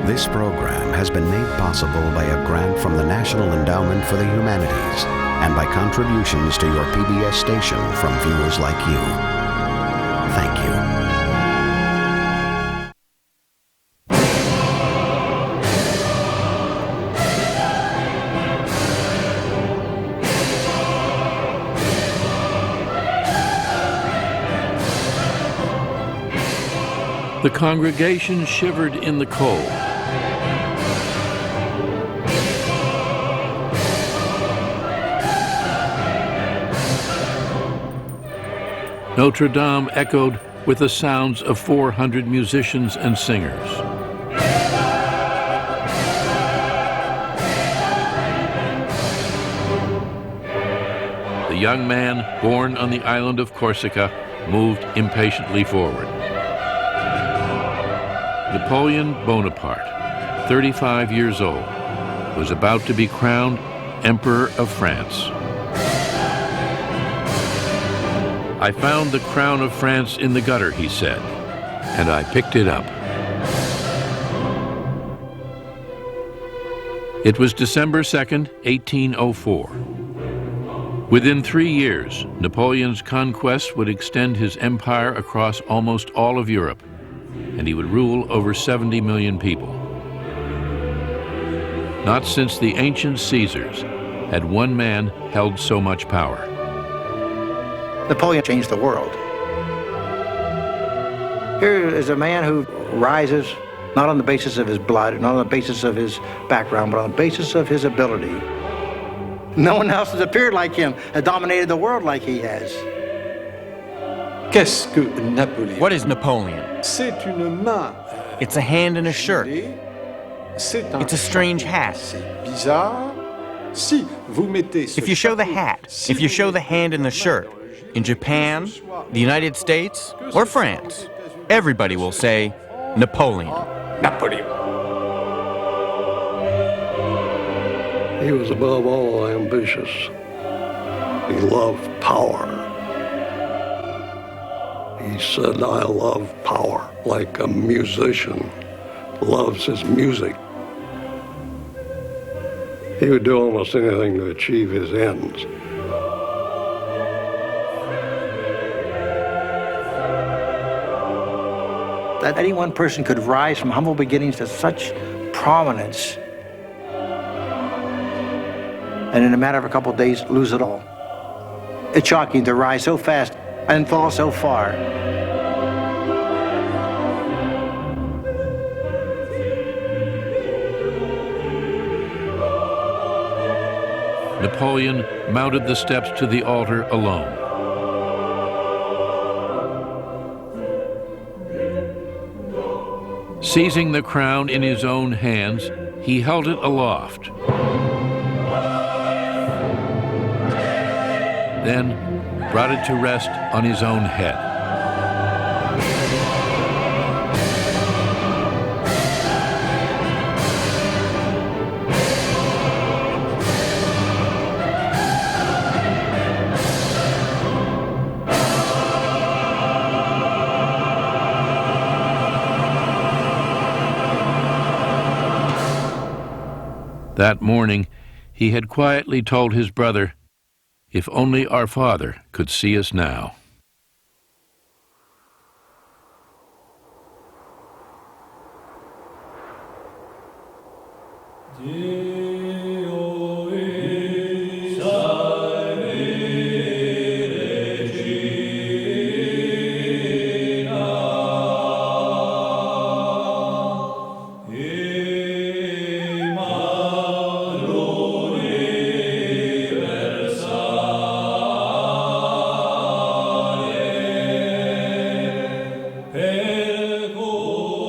This program has been made possible by a grant from the National Endowment for the Humanities and by contributions to your PBS station from viewers like you. Thank you. The congregation shivered in the cold. Notre Dame echoed with the sounds of 400 musicians and singers. The young man, born on the island of Corsica, moved impatiently forward. Napoleon Bonaparte, 35 years old, was about to be crowned Emperor of France. I found the crown of France in the gutter, he said, and I picked it up. It was December 2nd, 1804. Within 3 years, Napoleon's conquest would extend his empire across almost all of Europe, and he would rule over 70 million people. Not since the ancient Caesars had one man held so much power. Napoleon changed the world. Here is a man who rises not on the basis of his blood, not on the basis of his background, but on the basis of his ability. No one else has appeared like him, has dominated the world like he has. Qu'est-ce que Napoléon? What is Napoleon? C'est une main. It's a hand in a shirt. It's a strange hat. C'est bizarre. Si vous mettez If you show the hat, if you show the hand in the shirt, in Japan, the United States, or France, everybody will say Napoleon. Napoleon. He was above all ambitious. He loved power. He said, I love power, like a musician loves his music. He would do almost anything to achieve his ends. That any one person could rise from humble beginnings to such prominence and in a matter of a couple of days lose it all. It's shocking to rise so fast and fall so far. Napoleon mounted the steps to the altar alone. Seizing the crown in his own hands, he held it aloft. Then brought it to rest on his own head. That morning, he had quietly told his brother, "If only our father could see us now."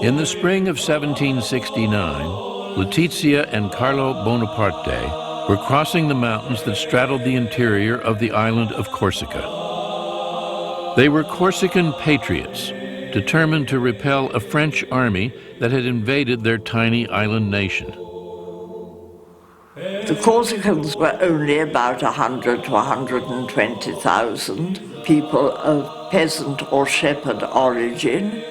In the spring of 1769, Letizia and Carlo Bonaparte were crossing the mountains that straddled the interior of the island of Corsica. They were Corsican patriots, determined to repel a French army that had invaded their tiny island nation. The Corsicans were only about 100 to 120,000 people of peasant or shepherd origin.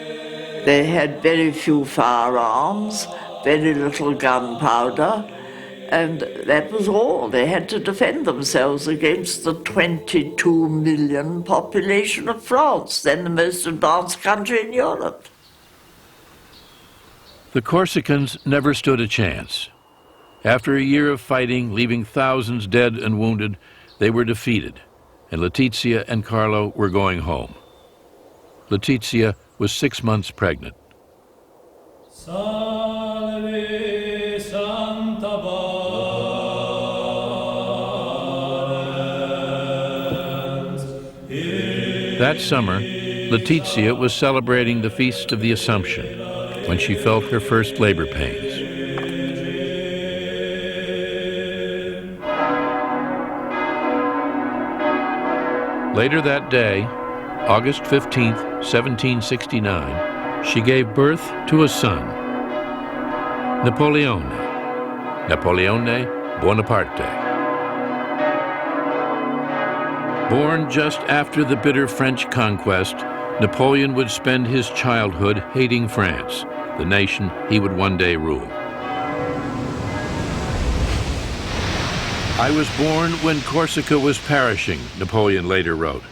They had very few firearms, very little gunpowder, and that was all. They had to defend themselves against the 22 million population of France, then the most advanced country in Europe. The Corsicans never stood a chance. After a year of fighting, leaving thousands dead and wounded, they were defeated, and Letizia and Carlo were going home. Letizia was 6 months pregnant. Salve Santa Valens. That summer, Letizia was celebrating the Feast of the Assumption when she felt her first labor pains. Later that day, August 15th, 1769, she gave birth to a son, Napoleone Bonaparte. Born just after the bitter French conquest, Napoleon would spend his childhood hating France, the nation he would one day rule. I was born when Corsica was perishing, Napoleon later wrote.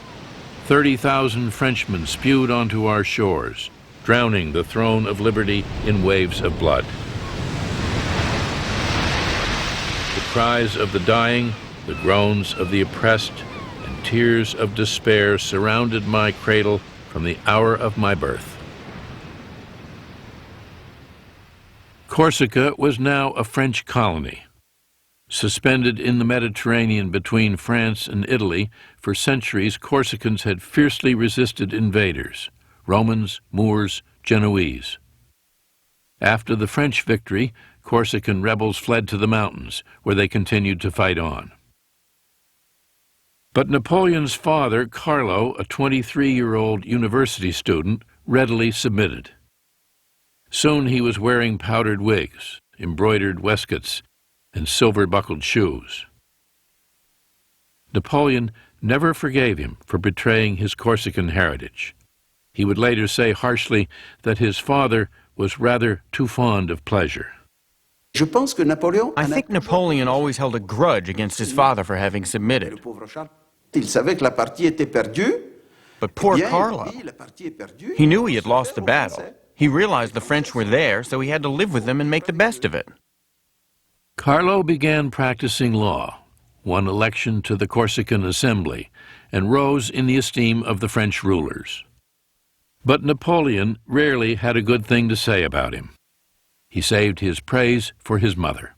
30,000 Frenchmen spewed onto our shores, drowning the throne of liberty in waves of blood. The cries of the dying, the groans of the oppressed, and tears of despair surrounded my cradle from the hour of my birth. Corsica was now a French colony. Suspended in the Mediterranean between France and Italy, for centuries Corsicans had fiercely resisted invaders, Romans, Moors, Genoese. After the French victory, Corsican rebels fled to the mountains, where they continued to fight on. But Napoleon's father, Carlo, a 23-year-old university student, readily submitted. Soon he was wearing powdered wigs, embroidered waistcoats, and silver-buckled shoes. Napoleon never forgave him for betraying his Corsican heritage. He would later say harshly that his father was rather too fond of pleasure. I think Napoleon always held a grudge against his father for having submitted. But poor Carlo, he knew he had lost the battle. He realized the French were there, so he had to live with them and make the best of it. Carlo began practicing law, won election to the Corsican Assembly, and rose in the esteem of the French rulers. But Napoleon rarely had a good thing to say about him. He saved his praise for his mother.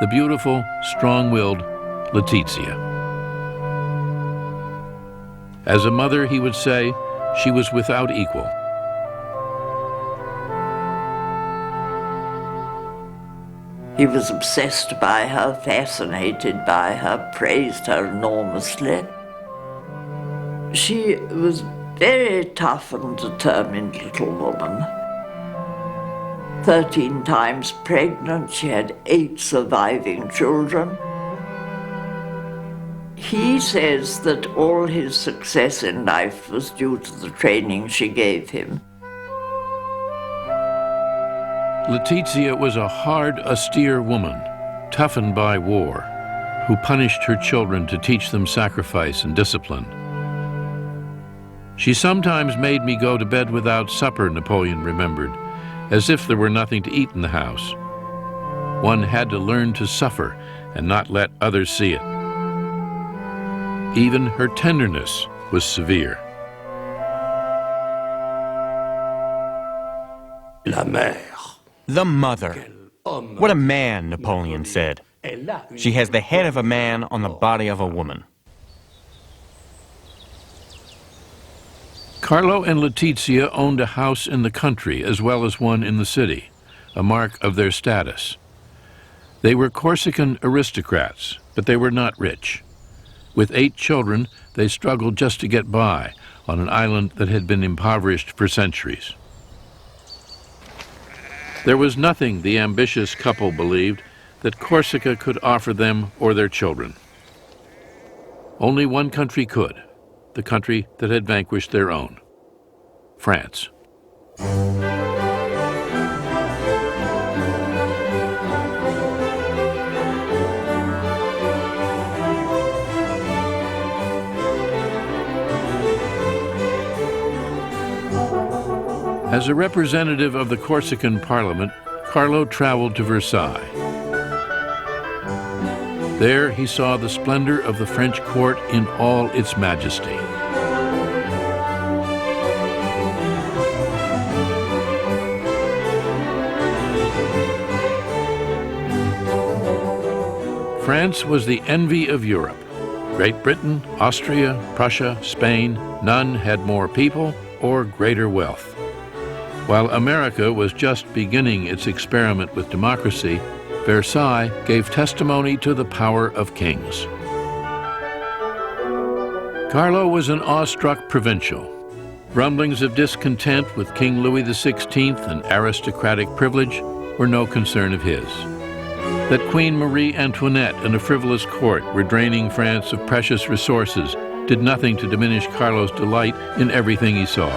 The beautiful, strong-willed Letizia. As a mother, he would say, she was without equal. He was obsessed by her, fascinated by her, praised her enormously. She was very tough and determined little woman. 13 times pregnant, she had 8 surviving children. He says that all his success in life was due to the training she gave him. Letizia was a hard, austere woman, toughened by war, who punished her children to teach them sacrifice and discipline. She sometimes made me go to bed without supper, Napoleon remembered, as if there were nothing to eat in the house. One had to learn to suffer and not let others see it. Even her tenderness was severe. La mère. The mother. What a man, Napoleon said. She has the head of a man on the body of a woman. Carlo and Letizia owned a house in the country as well as one in the city, a mark of their status. They were Corsican aristocrats, but they were not rich. With 8 children, they struggled just to get by on an island that had been impoverished for centuries. There was nothing, the ambitious couple believed, that Corsica could offer them or their children. Only one country could, the country that had vanquished their own, France. As a representative of the Corsican Parliament, Carlo traveled to Versailles. There he saw the splendor of the French court in all its majesty. France was the envy of Europe. Great Britain, Austria, Prussia, Spain, none had more people or greater wealth. While America was just beginning its experiment with democracy, Versailles gave testimony to the power of kings. Carlo was an awestruck provincial. Rumblings of discontent with King Louis XVI and aristocratic privilege were no concern of his. That Queen Marie Antoinette and a frivolous court were draining France of precious resources did nothing to diminish Carlo's delight in everything he saw.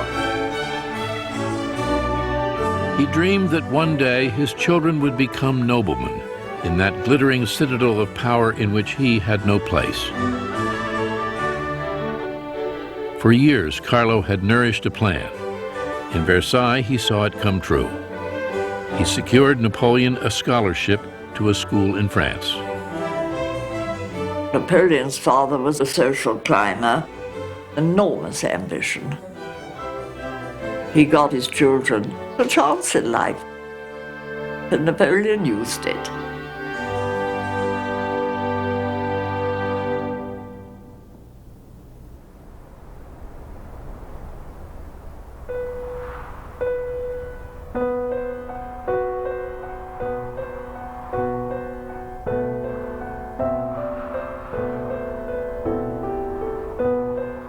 He dreamed that one day his children would become noblemen in that glittering citadel of power in which he had no place. For years, Carlo had nourished a plan. In Versailles, he saw it come true. He secured Napoleon a scholarship to a school in France. Napoleon's father was a social climber, enormous ambition. He got his children a chance in life, and Napoleon used it.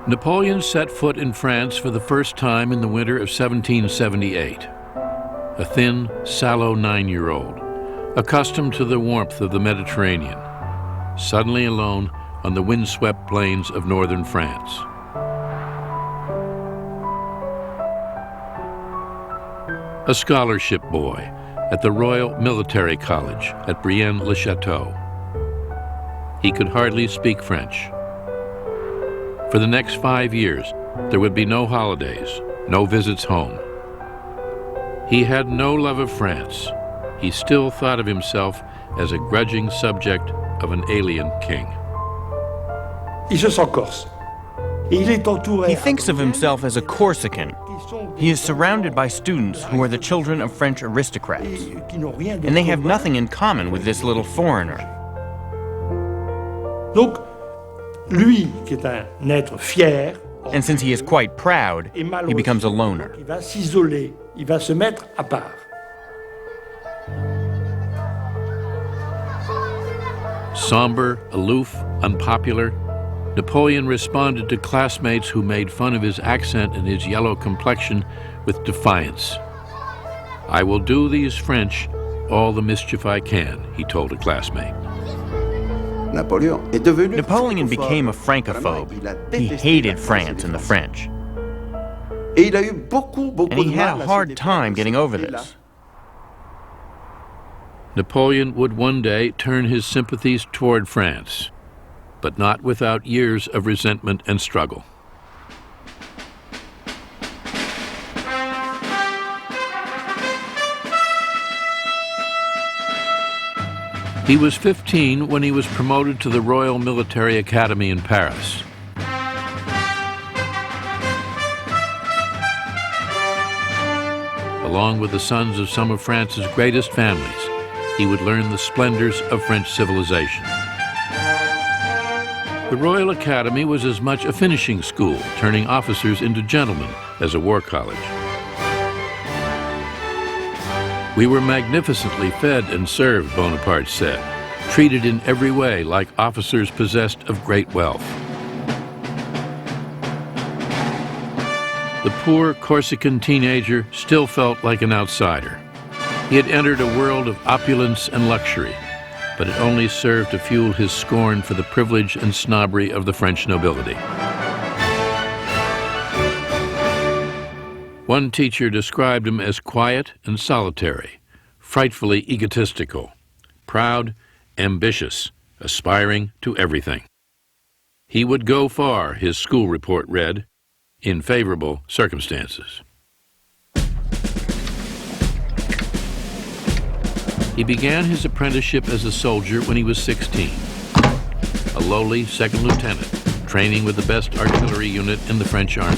Napoleon set foot in France for the first time in the winter of 1778. A thin, sallow 9-year-old, accustomed to the warmth of the Mediterranean, suddenly alone on the windswept plains of northern France. A scholarship boy at the Royal Military College at Brienne-le-Château. He could hardly speak French. For the next 5 years, there would be no holidays, no visits home. He had no love of France. He still thought of himself as a grudging subject of an alien king. Il se sent corse. He thinks of himself as a Corsican. He is surrounded by students who are the children of French aristocrats, and they have nothing in common with this little foreigner. Donc, lui, qui est un être fier, And since he is quite proud, he becomes a loner. il va s'isoler, il va se mettre à part. Somber, aloof, unpopular, Napoleon responded to classmates who made fun of his accent and his yellow complexion with defiance. "I will do these French all the mischief I can," he told a classmate. Napoleon became a francophobe. He hated France and the French. And he had a hard time getting over this. Napoleon would one day turn his sympathies toward France, but not without years of resentment and struggle. He was 15 when he was promoted to the Royal Military Academy in Paris. Along with the sons of some of France's greatest families, he would learn the splendors of French civilization. The Royal Academy was as much a finishing school, turning officers into gentlemen, as a war college. "We were magnificently fed and served," Bonaparte said, "treated in every way like officers possessed of great wealth." The poor Corsican teenager still felt like an outsider. He had entered a world of opulence and luxury, but it only served to fuel his scorn for the privilege and snobbery of the French nobility. One teacher described him as quiet and solitary, frightfully egotistical, proud, ambitious, aspiring to everything. He would go far, his school report read, in favorable circumstances. He began his apprenticeship as a soldier when he was 16, a lowly second lieutenant, training with the best artillery unit in the French army.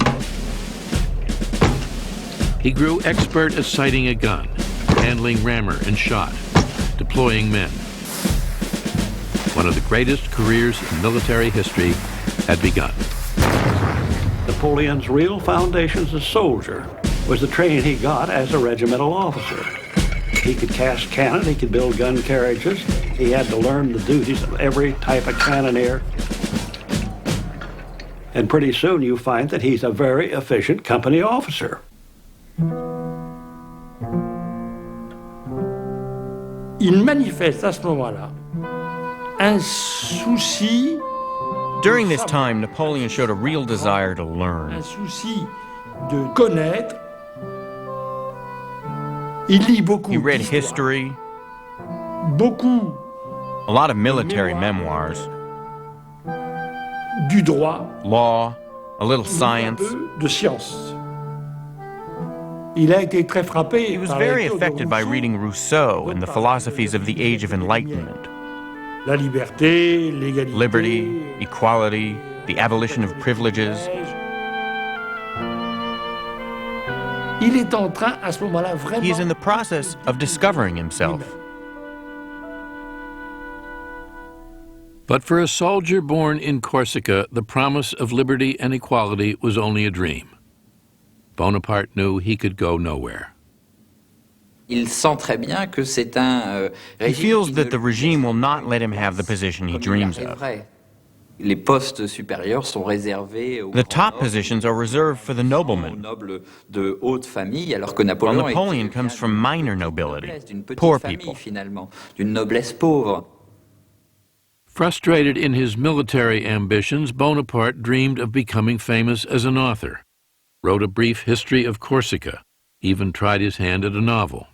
He grew expert at sighting a gun, handling rammer and shot, deploying men. One of the greatest careers in military history had begun. Napoleon's real foundation as a soldier was the training he got as a regimental officer. He could cast cannon, he could build gun carriages, he had to learn the duties of every type of cannoneer. And pretty soon you find that he's a very efficient company officer. Il manifeste à ce moment-là un souci. During this time, Napoleon showed a real desire to learn. Un souci de connaître. Il lit beaucoup. He read history, beaucoup, a lot of military memoirs, du droit, law, a little science. Un peu de science. Il a été très frappé. He was very affected by reading Rousseau and the philosophies of the Age of Enlightenment. La liberté, l'égalité, liberty, equality, the abolition of privileges. Il est en train, à ce moment-là, vraiment. He is in the process of discovering himself. But for a soldier born in Corsica, the promise of liberty and equality was only a dream. Bonaparte knew he could go nowhere. Il sent très bien que c'est un He feels that the regime will not let him have the position he dreams of. Les postes supérieurs sont réservés aux The top positions are reserved for the noblemen, nobles de haute famille, alors que while Napoléon Napoleon comes from minor nobility, poor people. Finalement, d'une noblesse pauvre. Frustrated in his military ambitions, Bonaparte dreamed of becoming famous as an author, wrote a brief history of Corsica, even tried his hand at a novel.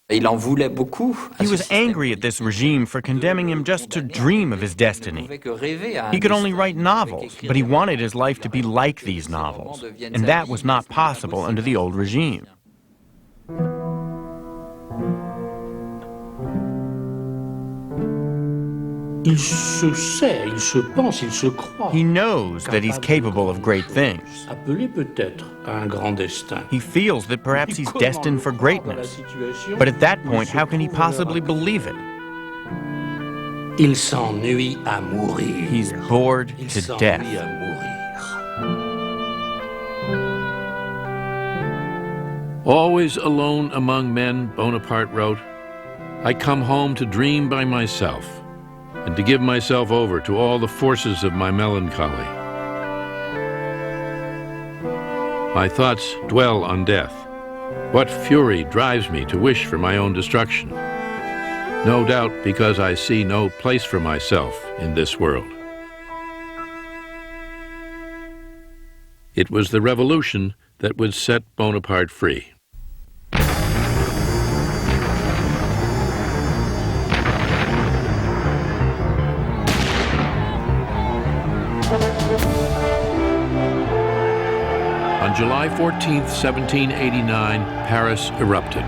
Il en voulait beaucoup. He was angry at this regime for condemning him just to dream of his destiny. He could only write novels, but he wanted his life to be like these novels, and that was not possible under the old regime. Il se sait, il se pense, il se croit. He knows that he's capable of great things. Appelé peut-être à un grand destin. He feels that perhaps he's destined for greatness. But at that point, how can he possibly believe it? Il s'ennuie à mourir. He's bored to death. À mourir. Always alone among men, Bonaparte wrote, I come home to dream by myself, and to give myself over to all the forces of my melancholy. My thoughts dwell on death. What fury drives me to wish for my own destruction? No doubt because I see no place for myself in this world. It was the revolution that would set Bonaparte free. On July 14, 1789, Paris erupted.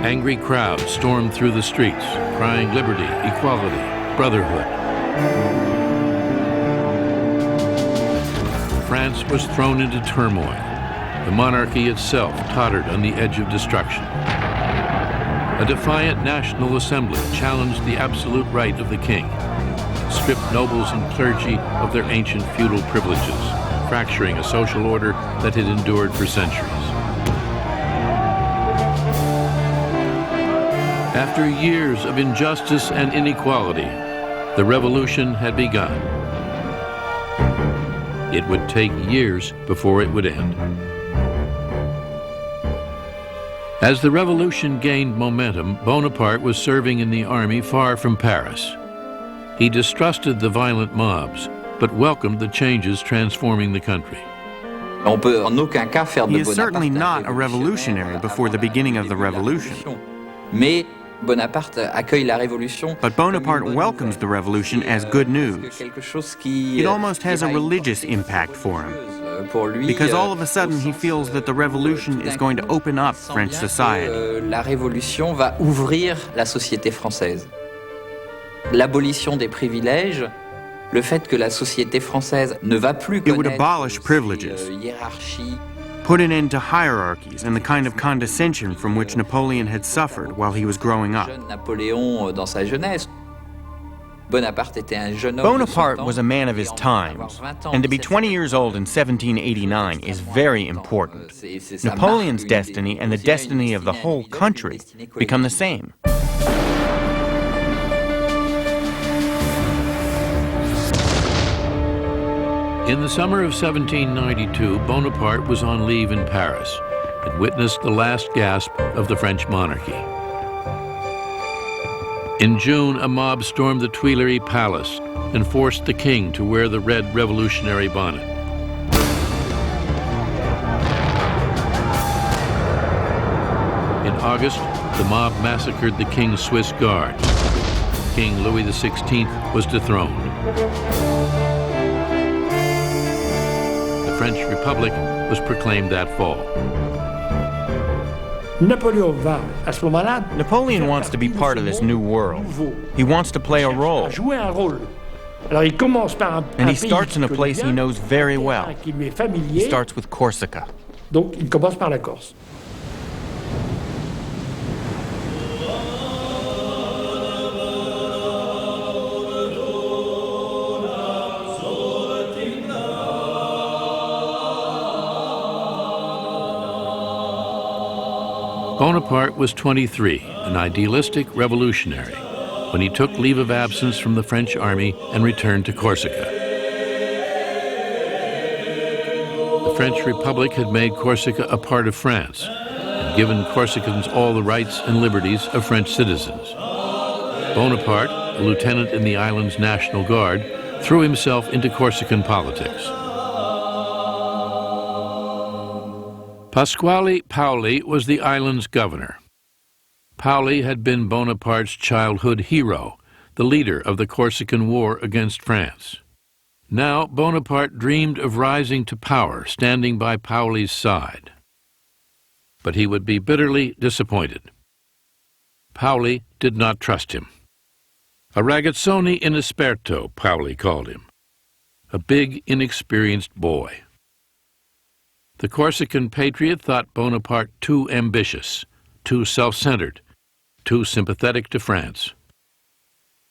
Angry crowds stormed through the streets, crying liberty, equality, brotherhood. France was thrown into turmoil. The monarchy itself tottered on the edge of destruction. A defiant National Assembly challenged the absolute right of the king, stripped nobles and clergy of their ancient feudal privileges, fracturing a social order that had endured for centuries. After years of injustice and inequality, the revolution had begun. It would take years before it would end. As the revolution gained momentum, Bonaparte was serving in the army far from Paris. He distrusted the violent mobs, but welcomed the changes transforming the country. On peut en aucun cas faire de He is Bonaparte certainly un not a revolutionary before the beginning of the revolution. Mais Bonaparte accueille la révolution. But Bonaparte welcomes the revolution as good news. It almost has a religious impact for him, because all of a sudden he feels that the revolution is going to open up French society. La révolution va ouvrir la société française. L'abolition des privilèges, le fait que la société française ne va plus It would connaître abolish privileges, hiérarchie, put an end to hierarchies and the kind of condescension from which Napoleon had suffered while he was growing up. jeune Napoléon dans sa jeunesse. Bonaparte était un jeune homme. Bonaparte was a man of his times, and to be 20 years old in 1789 is very important. Napoleon's destiny and the destiny of the whole country become the same. In the summer of 1792, Bonaparte was on leave in Paris and witnessed the last gasp of the French monarchy. In June, a mob stormed the Tuileries Palace and forced the king to wear the red revolutionary bonnet. In August, the mob massacred the king's Swiss guards. King Louis XVI was dethroned. The French Republic was proclaimed that fall. Napoleon wants to be part of this new world. He wants to play a role. And he starts in a place he knows very well. He starts with Corsica. Bonaparte was 23, an idealistic revolutionary, when he took leave of absence from the French army and returned to Corsica. The French Republic had made Corsica a part of France and given Corsicans all the rights and liberties of French citizens. Bonaparte, a lieutenant in the island's National Guard, threw himself into Corsican politics. Pasquale Paoli was the island's governor. Paoli had been Bonaparte's childhood hero, the leader of the Corsican War against France. Now Bonaparte dreamed of rising to power, standing by Paoli's side. But he would be bitterly disappointed. Paoli did not trust him. A ragazzone inesperto, Paoli called him. A big, inexperienced boy. The Corsican patriot thought Bonaparte too ambitious, too self-centered, too sympathetic to France.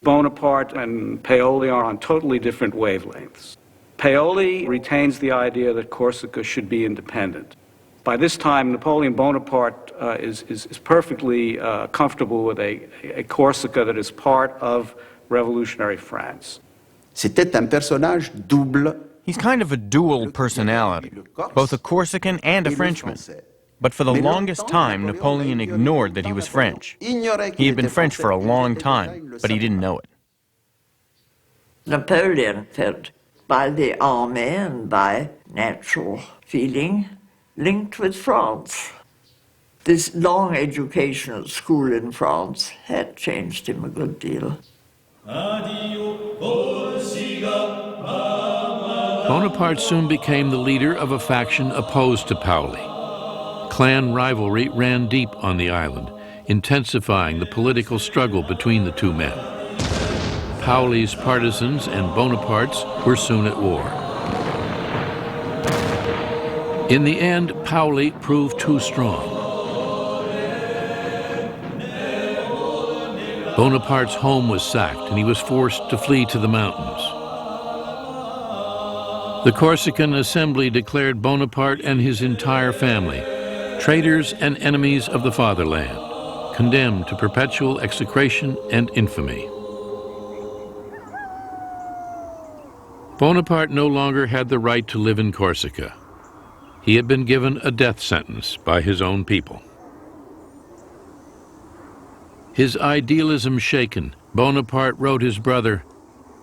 Bonaparte and Paoli are on totally different wavelengths. Paoli retains the idea that Corsica should be independent. By this time, Napoleon Bonaparte is perfectly comfortable with a Corsica that is part of revolutionary France. C'était un personnage double. He's kind of a dual personality, both a Corsican and a Frenchman. But for the longest time, Napoleon ignored that he was French. He had been French for a long time, but he didn't know it. Napoleon felt by the army and by natural feeling linked with France. This long educational school in France had changed him a good deal. Bonaparte soon became the leader of a faction opposed to Paoli. Clan rivalry ran deep on the island, intensifying the political struggle between the two men. Paoli's partisans and Bonaparte's were soon at war. In the end, Paoli proved too strong. Bonaparte's home was sacked and he was forced to flee to the mountains. The Corsican Assembly declared Bonaparte and his entire family traitors and enemies of the fatherland, condemned to perpetual execration and infamy. Bonaparte no longer had the right to live in Corsica. He had been given a death sentence by his own people. His idealism shaken, Bonaparte wrote his brother,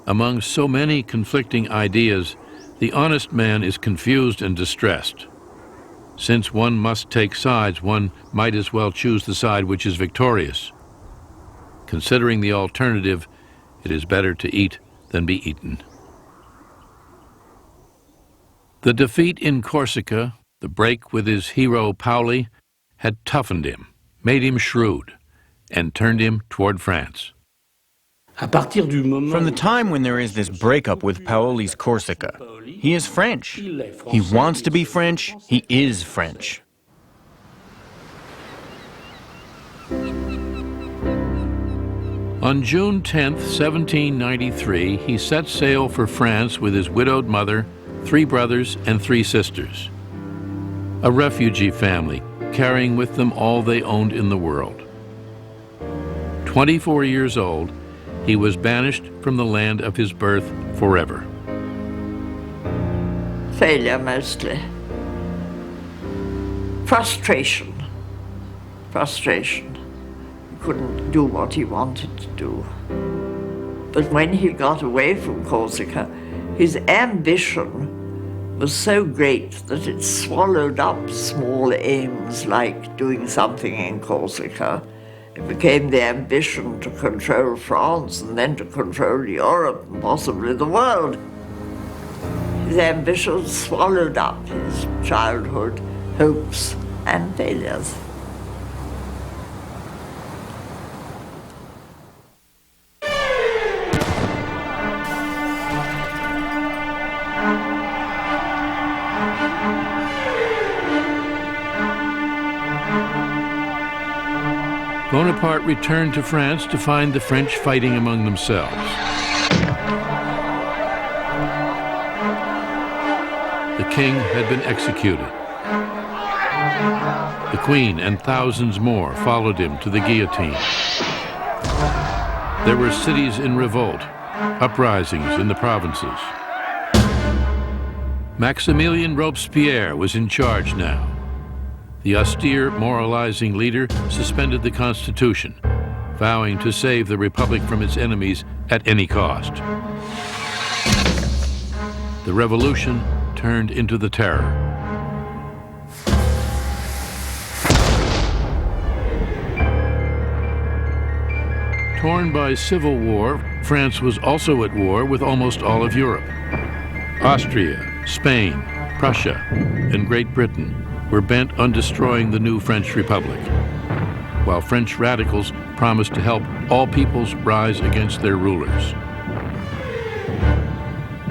Among so many conflicting ideas, the honest man is confused and distressed. Since one must take sides, one might as well choose the side which is victorious. Considering the alternative, it is better to eat than be eaten. The defeat in Corsica, the break with his hero Paoli, had toughened him, made him shrewd, and turned him toward France. From the time when there is this breakup with Paoli's Corsica, he is French. He wants to be French. He is French. On June 10, 1793, he set sail for France with his widowed mother, 3 brothers, and 3 sisters. A refugee family, carrying with them all they owned in the world. 24 years old, he was banished from the land of his birth forever. Failure mostly. Frustration. Frustration. He couldn't do what he wanted to do. But when he got away from Corsica, his ambition was so great that it swallowed up small aims like doing something in Corsica. It became the ambition to control France and then to control Europe and possibly the world. His ambition swallowed up his childhood hopes and failures. Bonaparte returned to France to find the French fighting among themselves. The king had been executed. The queen and thousands more followed him to the guillotine. There were cities in revolt, uprisings in the provinces. Maximilien Robespierre was in charge now. The austere, moralizing leader suspended the Constitution, vowing to save the Republic from its enemies at any cost. The revolution turned into the Terror. Torn by civil war, France was also at war with almost all of Europe. Austria, Spain, Prussia, and Great Britain were bent on destroying the new French Republic, while French radicals promised to help all peoples rise against their rulers.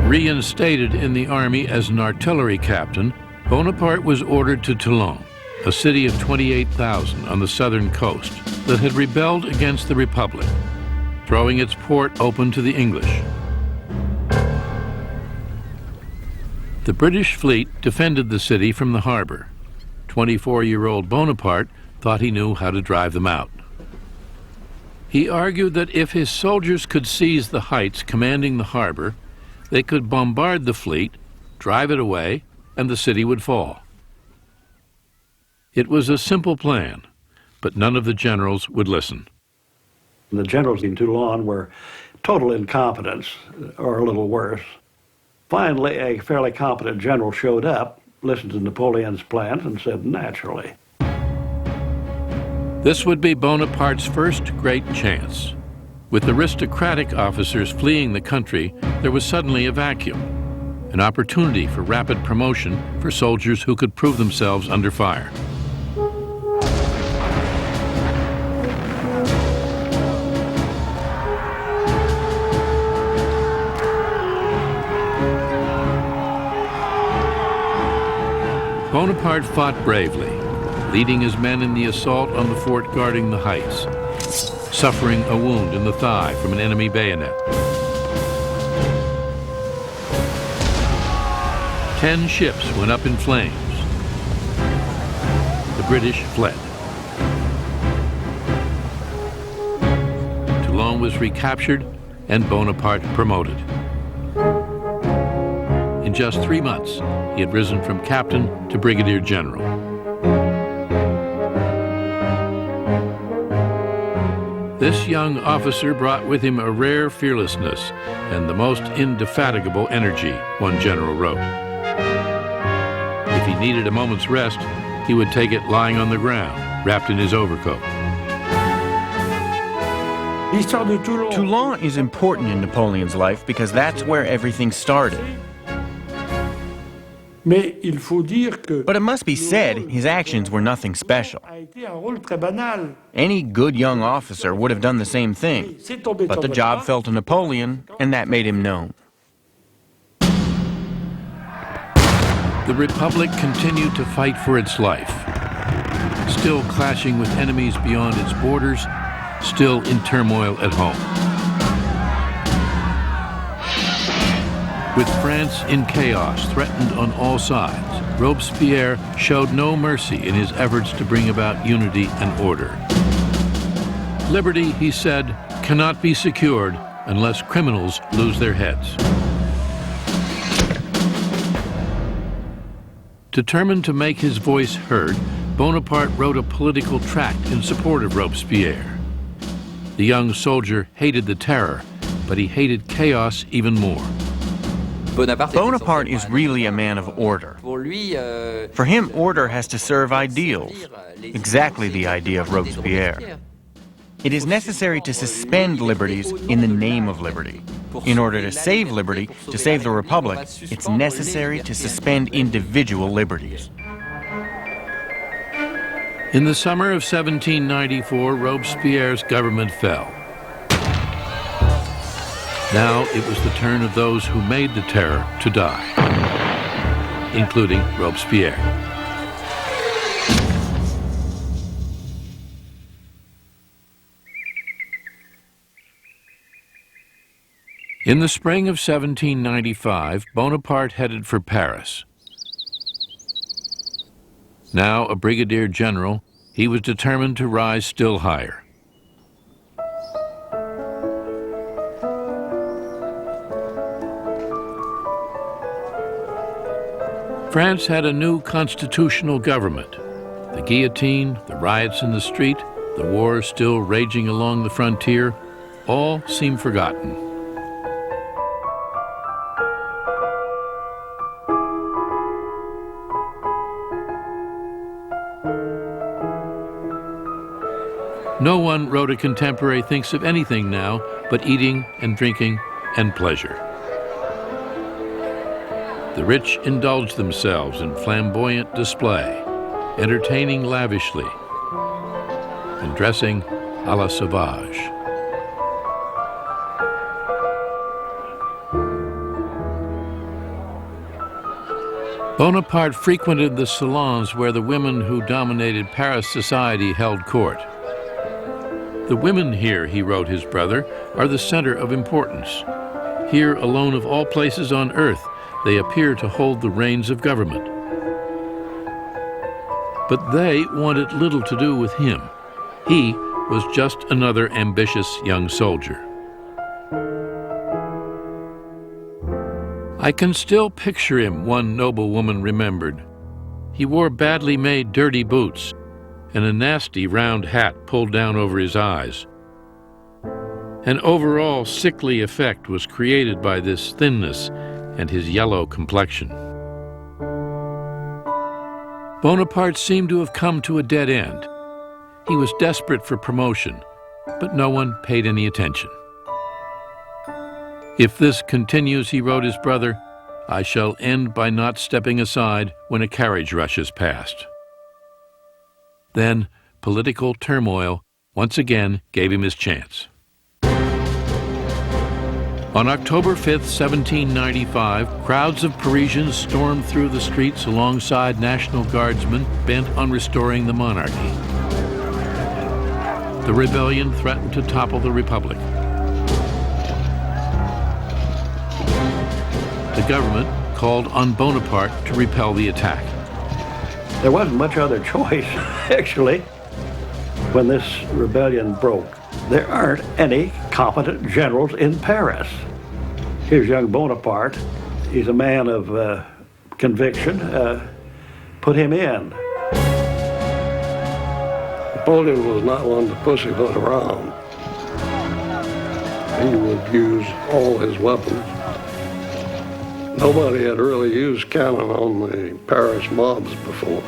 Reinstated in the army as an artillery captain, Bonaparte was ordered to Toulon, a city of 28,000 on the southern coast that had rebelled against the Republic, throwing its port open to the English. The British fleet defended the city from the harbor. 24-year-old Bonaparte thought he knew how to drive them out. He argued that if his soldiers could seize the heights commanding the harbor, they could bombard the fleet, drive it away, and the city would fall. It was a simple plan, but none of the generals would listen. The generals in Toulon were total incompetence, or a little worse. Finally, a fairly competent general showed up, listened to Napoleon's plans, and said, naturally. This would be Bonaparte's first great chance. With aristocratic officers fleeing the country, there was suddenly a vacuum, an opportunity for rapid promotion for soldiers who could prove themselves under fire. Bonaparte fought bravely, leading his men in the assault on the fort guarding the heights, suffering a wound in the thigh from an enemy bayonet. 10 ships went up in flames. The British fled. Toulon was recaptured and Bonaparte promoted. In just 3 months, he had risen from captain to brigadier general. This young officer brought with him a rare fearlessness and the most indefatigable energy, one general wrote. If he needed a moment's rest, he would take it lying on the ground, wrapped in his overcoat. Toulon is important in Napoleon's life because that's where everything started. But it must be said, his actions were nothing special. Any good young officer would have done the same thing, but the job fell to Napoleon, and that made him known. The Republic continued to fight for its life, still clashing with enemies beyond its borders, still in turmoil at home. With France in chaos, threatened on all sides, Robespierre showed no mercy in his efforts to bring about unity and order. Liberty, he said, cannot be secured unless criminals lose their heads. Determined to make his voice heard, Bonaparte wrote a political tract in support of Robespierre. The young soldier hated the terror, but he hated chaos even more. Bonaparte is really a man of order. For him, order has to serve ideals, exactly the idea of Robespierre. It is necessary to suspend liberties in the name of liberty. In order to save liberty, to save the Republic, it's necessary to suspend individual liberties. In the summer of 1794, Robespierre's government fell. Now it was the turn of those who made the terror to die, including Robespierre. In the spring of 1795, Bonaparte headed for Paris. Now a brigadier general, he was determined to rise still higher. France had a new constitutional government. The guillotine, the riots in the street, the war still raging along the frontier, all seemed forgotten. No one, wrote a contemporary, thinks of anything now but eating and drinking and pleasure. The rich indulge themselves in flamboyant display, entertaining lavishly, and dressing à la sauvage. Bonaparte frequented the salons where the women who dominated Paris society held court. The women here, he wrote his brother, are the center of importance. Here alone of all places on earth, they appear to hold the reins of government. But they wanted little to do with him. He was just another ambitious young soldier. I can still picture him, one noble woman remembered. He wore badly made dirty boots and a nasty round hat pulled down over his eyes. An overall sickly effect was created by this thinness and his yellow complexion. Bonaparte seemed to have come to a dead end. He was desperate for promotion, but no one paid any attention. If this continues, he wrote his brother, I shall end by not stepping aside when a carriage rushes past. Then political turmoil once again gave him his chance. On October 5th, 1795, crowds of Parisians stormed through the streets alongside National Guardsmen bent on restoring the monarchy. The rebellion threatened to topple the Republic. The government called on Bonaparte to repel the attack. There wasn't much other choice, actually, when this rebellion broke. There aren't any competent generals in Paris. Here's young Bonaparte. He's a man of conviction. Put him in. Napoleon was not one to pussyfoot around. all his weapons. Nobody had really used cannon on the Paris mobs before.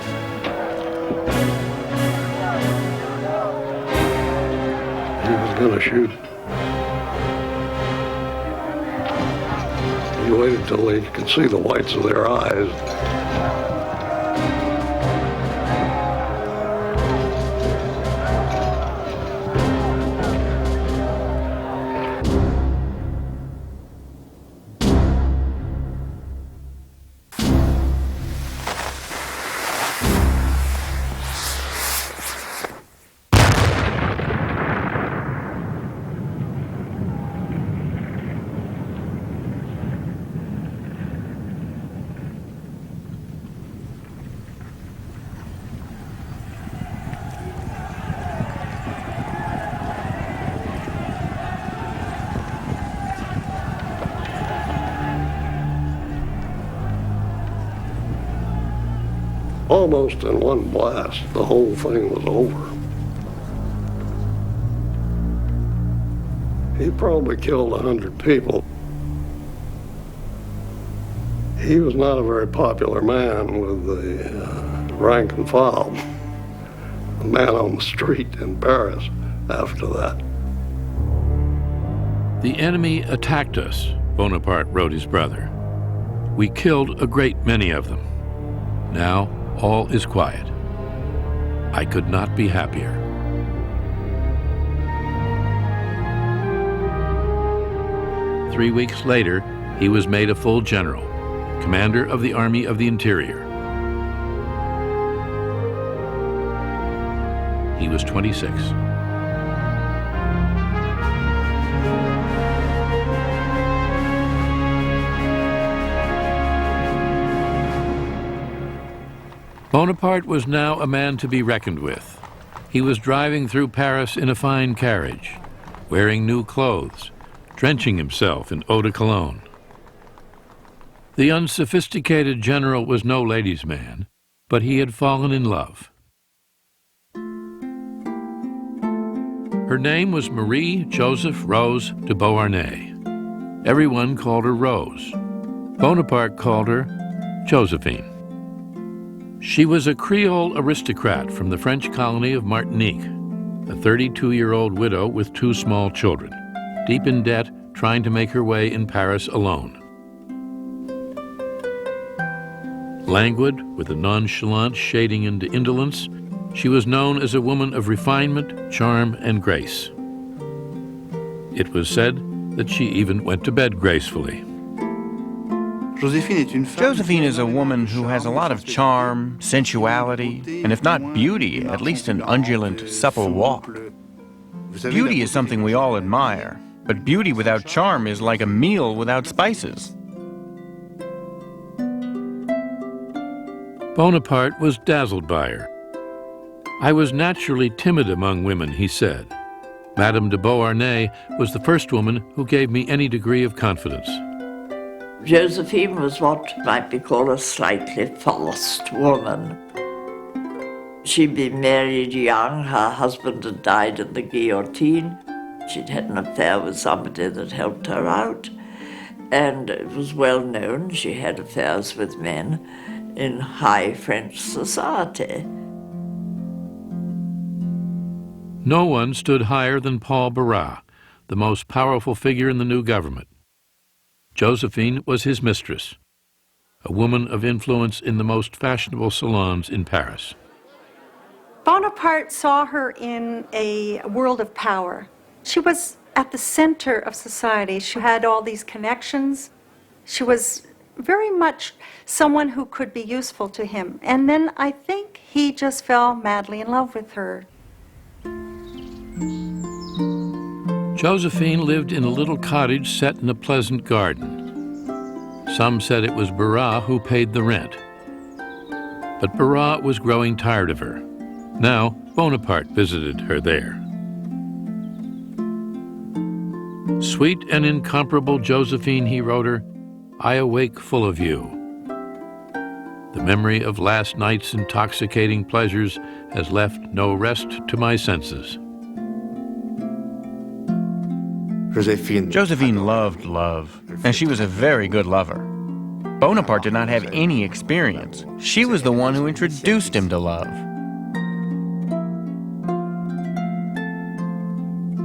He was going to shoot. He waited till he could see the whites of their eyes. Almost in one blast, the whole thing was over. He probably killed 100 people. He was not a very popular man with the rank and file. A man on the street in Paris after that. The enemy attacked us, Bonaparte wrote his brother. We killed a great many of them. Now, all is quiet. I could not be happier. Three weeks later, he was made a full general, commander of the Army of the Interior. He was 26. Bonaparte was now a man to be reckoned with. He was driving through Paris in a fine carriage, wearing new clothes, drenching himself in eau de cologne. The unsophisticated general was no ladies' man, but he had fallen in love. Her name was Marie Joseph Rose de Beauharnais. Everyone called her Rose. Bonaparte called her Josephine. She was a Creole aristocrat from the French colony of Martinique, a 32-year-old widow with 2 small children, deep in debt, trying to make her way in Paris alone. Languid, with a nonchalant shading into indolence, she was known as a woman of refinement, charm, and grace. It was said that she even went to bed gracefully. Josephine is a woman who has a lot of charm, sensuality, and if not beauty, at least an undulant, supple walk. Beauty is something we all admire, but beauty without charm is like a meal without spices. Bonaparte was dazzled by her. I was naturally timid among women, he said. Madame de Beauharnais was the first woman who gave me any degree of confidence. Josephine was what might be called a slightly forced woman. She'd been married young, her husband had died in the guillotine. She'd had an affair with somebody that helped her out, and it was well known she had affairs with men in high French society. No one stood higher than Paul Barras, the most powerful figure in the new government. Josephine was his mistress, a woman of influence in the most fashionable salons in Paris. Bonaparte saw her in a world of power. She was at the center of society. She had all these connections. She was very much someone who could be useful to him. And then I think he just fell madly in love with her. Josephine lived in a little cottage set in a pleasant garden. Some said it was Barras who paid the rent. But Barras was growing tired of her. Now Bonaparte visited her there. Sweet and incomparable Josephine, he wrote her, I awake full of you. The memory of last night's intoxicating pleasures has left no rest to my senses. Josephine loved love, and she was a very good lover. Bonaparte did not have any experience. She was the one who introduced him to love.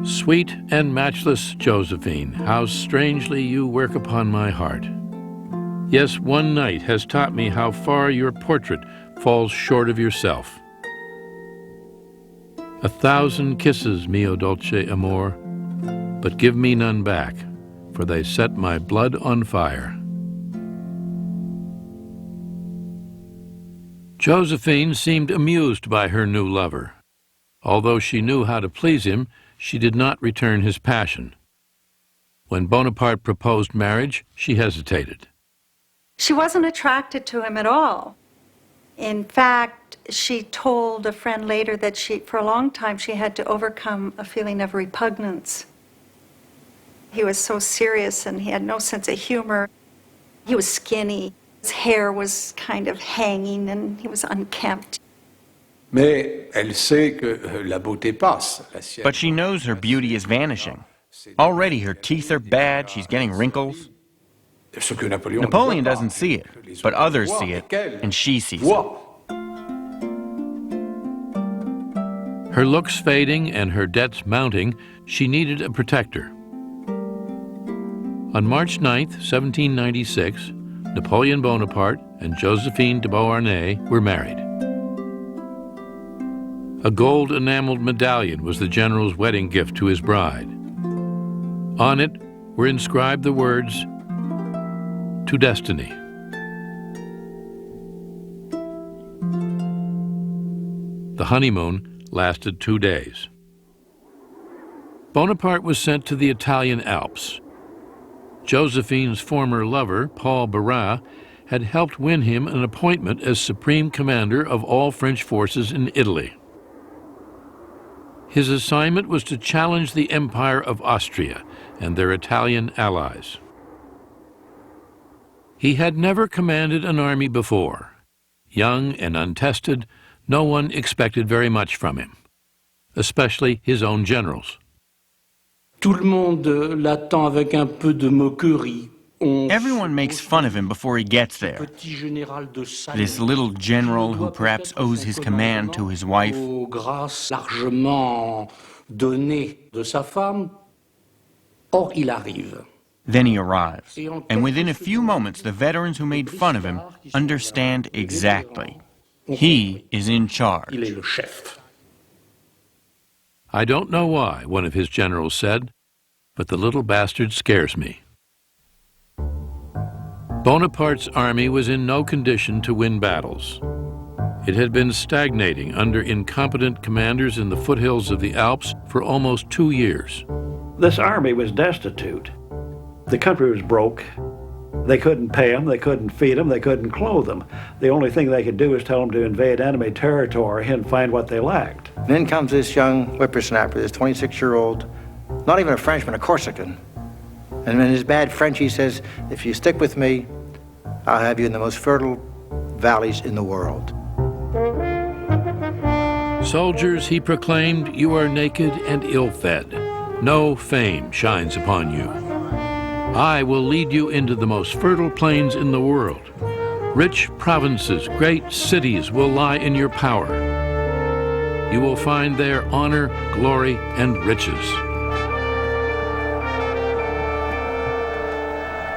Sweet and matchless Josephine, how strangely you work upon my heart. Yes, one night has taught me how far your portrait falls short of yourself. 1,000 kisses, mio dolce amor, but give me none back, for they set my blood on fire. Josephine seemed amused by her new lover. Although she knew how to please him, she did not return his passion. When Bonaparte proposed marriage, she hesitated. She wasn't attracted to him at all. In fact, she told a friend later that for a long time, she had to overcome a feeling of repugnance. He was so serious and he had no sense of humor. He was skinny. His hair was kind of hanging and he was unkempt. Mais elle sait que la beauté passe. But she knows her beauty is vanishing. Already her teeth are bad, she's getting wrinkles. Napoleon doesn't see it, but others see it, and she sees it. Her looks fading and her debts mounting, she needed a protector. On March 9th, 1796, Napoleon Bonaparte and Josephine de Beauharnais were married. A gold enameled medallion was the general's wedding gift to his bride. On it were inscribed the words, "To Destiny." The honeymoon lasted 2 days. Bonaparte was sent to the Italian Alps. Josephine's former lover, Paul Barras, had helped win him an appointment as supreme commander of all French forces in Italy. His assignment was to challenge the Empire of Austria and their Italian allies. He had never commanded an army before. Young and untested, no one expected very much from him, especially his own generals. Tout le monde l'attend avec un peu de moquerie. Everyone makes fun of him before he gets there. This little general who perhaps owes his command to his wife. Grâce largement donnée de sa femme, or il arrive. Then he arrives, and within a few moments the veterans who made fun of him understand exactly. He is in charge. Il est le chef. I don't know why, one of his generals said, but the little bastard scares me. Bonaparte's army was in no condition to win battles. It had been stagnating under incompetent commanders in the foothills of the Alps for almost 2 years. This army was destitute. The country was broke. They couldn't pay them, they couldn't feed them, they couldn't clothe them. The only thing they could do was tell them to invade enemy territory and find what they lacked. Then comes this young whippersnapper, this 26-year-old, not even a Frenchman, a Corsican. And in his bad French, he says, "If you stick with me, I'll have you in the most fertile valleys in the world." Soldiers, he proclaimed, you are naked and ill-fed. No fame shines upon you. I will lead you into the most fertile plains in the world. Rich provinces, great cities will lie in your power. You will find there honor, glory, and riches.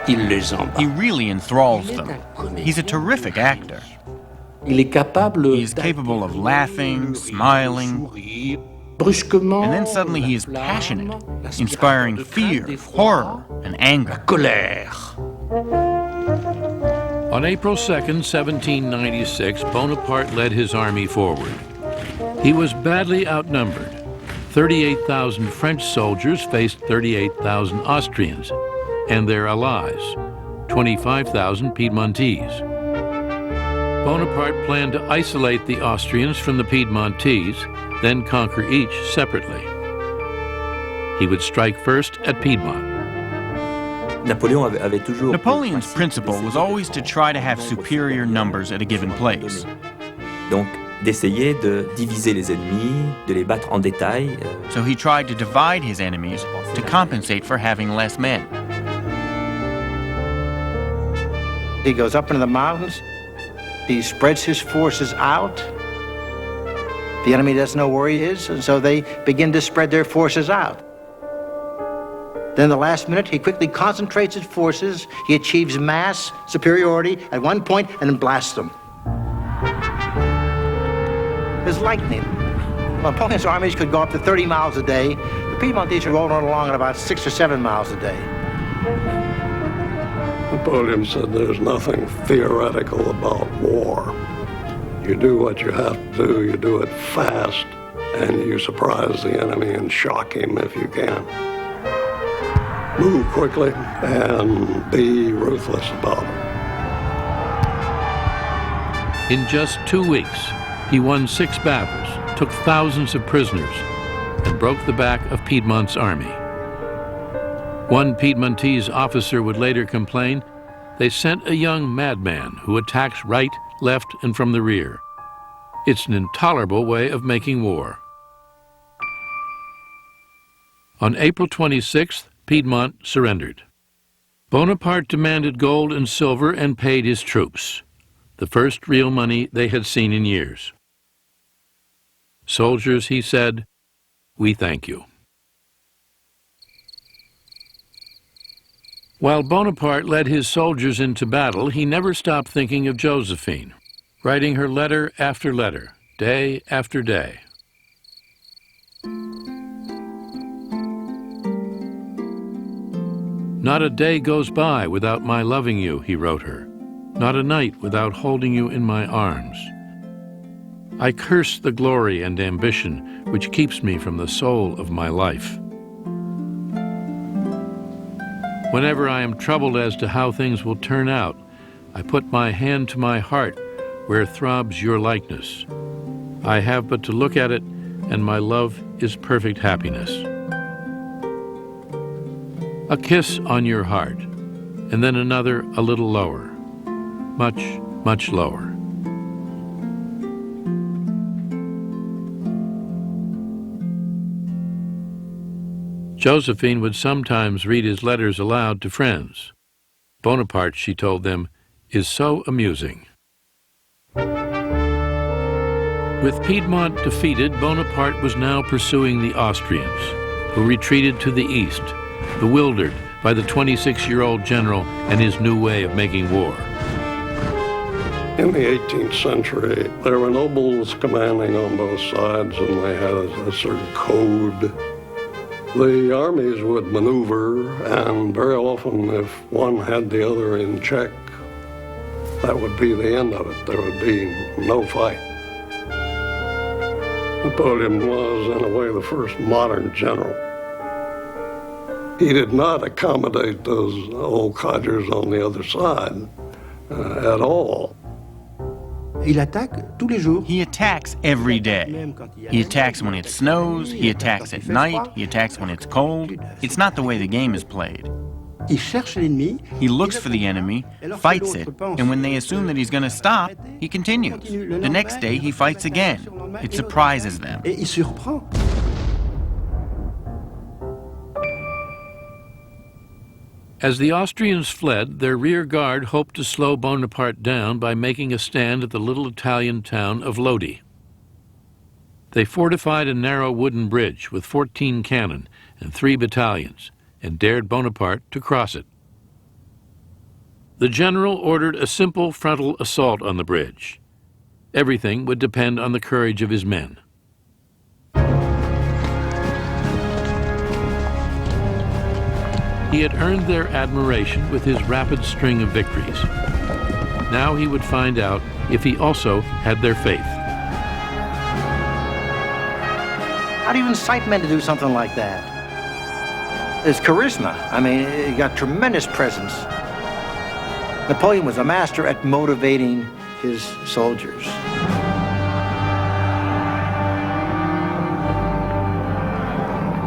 He really enthralls them. He's a terrific actor. He is capable of laughing, smiling, and then suddenly he is passionate, inspiring fear, horror, and anger. On April 2nd, 1796, Bonaparte led his army forward. He was badly outnumbered. 38,000 French soldiers faced 38,000 Austrians and their allies, 25,000 Piedmontese. Bonaparte planned to isolate the Austrians from the Piedmontese, then conquer each separately. He would strike first at Piedmont. Napoleon's principle was always to try to have superior numbers at a given place. d'essayer de diviser les ennemis, de les battre en détail. So he tried to divide his enemies to compensate for having less men. He goes up into the mountains. He spreads his forces out. The enemy doesn't know where he is, and so they begin to spread their forces out. Then the last minute, he quickly concentrates his forces. He achieves mass superiority at one point and then blasts them. There's lightning. Napoleon's armies could go up to 30 miles a day. The Piedmontese are rolling along at about 6 or 7 miles a day. Napoleon said there's nothing theoretical about war. You do what you have to do, you do it fast, and you surprise the enemy and shock him if you can. Move quickly and be ruthless about it. In just 2 weeks, he won 6 battles, took thousands of prisoners, and broke the back of Piedmont's army. One Piedmontese officer would later complain, they sent a young madman who attacks right, left, and from the rear. It's an intolerable way of making war. On April 26th, Piedmont surrendered. Bonaparte demanded gold and silver and paid his troops, the first real money they had seen in years. Soldiers, he said, we thank you. While Bonaparte led his soldiers into battle, he never stopped thinking of Josephine, writing her letter after letter, day after day. Not a day goes by without my loving you, he wrote her. Not a night without holding you in my arms. I curse the glory and ambition which keeps me from the soul of my life. Whenever I am troubled as to how things will turn out, I put my hand to my heart where throbs your likeness. I have but to look at it, and my love is perfect happiness. A kiss on your heart, and then another a little lower, much, much lower. Josephine would sometimes read his letters aloud to friends. Bonaparte, she told them, is so amusing. With Piedmont defeated, Bonaparte was now pursuing the Austrians, who retreated to the east, bewildered by the 26-year-old general and his new way of making war. In the 18th century, there were nobles commanding on both sides, and they had a certain code. The armies would maneuver, and very often, if one had the other in check, that would be the end of it. There would be no fight. Napoleon was, in a way, the first modern general. He did not accommodate those old codgers on the other side at all. He attacks every day. He attacks when it snows, he attacks at night, he attacks when it's cold. It's not the way the game is played. He looks for the enemy, fights it, and when they assume that he's going to stop, he continues. The next day, he fights again. It surprises them. As the Austrians fled, their rear guard hoped to slow Bonaparte down by making a stand at the little Italian town of Lodi. They fortified a narrow wooden bridge with 14 cannon and 3 battalions and dared Bonaparte to cross it. The general ordered a simple frontal assault on the bridge. Everything would depend on the courage of his men. He had earned their admiration with his rapid string of victories. Now he would find out if he also had their faith. How do you incite men to do something like that? It's charisma. I mean, he got tremendous presence. Napoleon was a master at motivating his soldiers.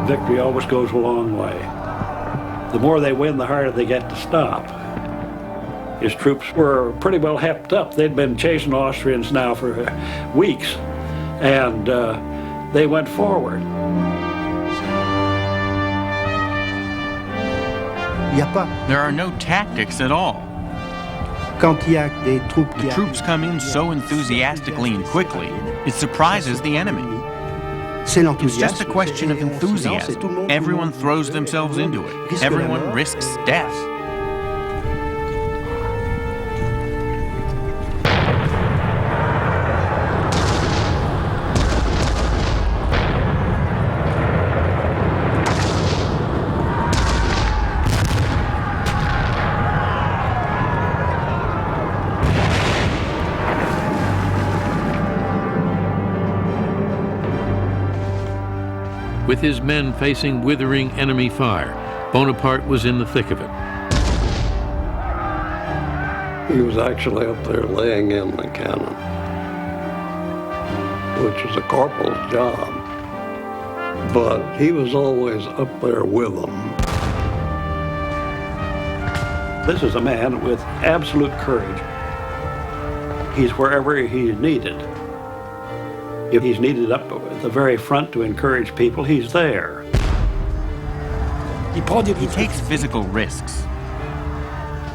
Victory always goes a long way. The more they win, the harder they get to stop. His troops were pretty well hepped up. They'd been chasing Austrians now for weeks, and they went forward. There are no tactics at all. The troops come in so enthusiastically and quickly, it surprises the enemy. It's just a question of enthusiasm. Everyone throws themselves into it. Everyone risks death. With his men facing withering enemy fire, Bonaparte was in the thick of it. He was actually up there laying in the cannon, which was a corporal's job. But he was always up there with them. This is a man with absolute courage. He's wherever he's needed. If he's needed up at the very front to encourage people, he's there. He takes physical risks.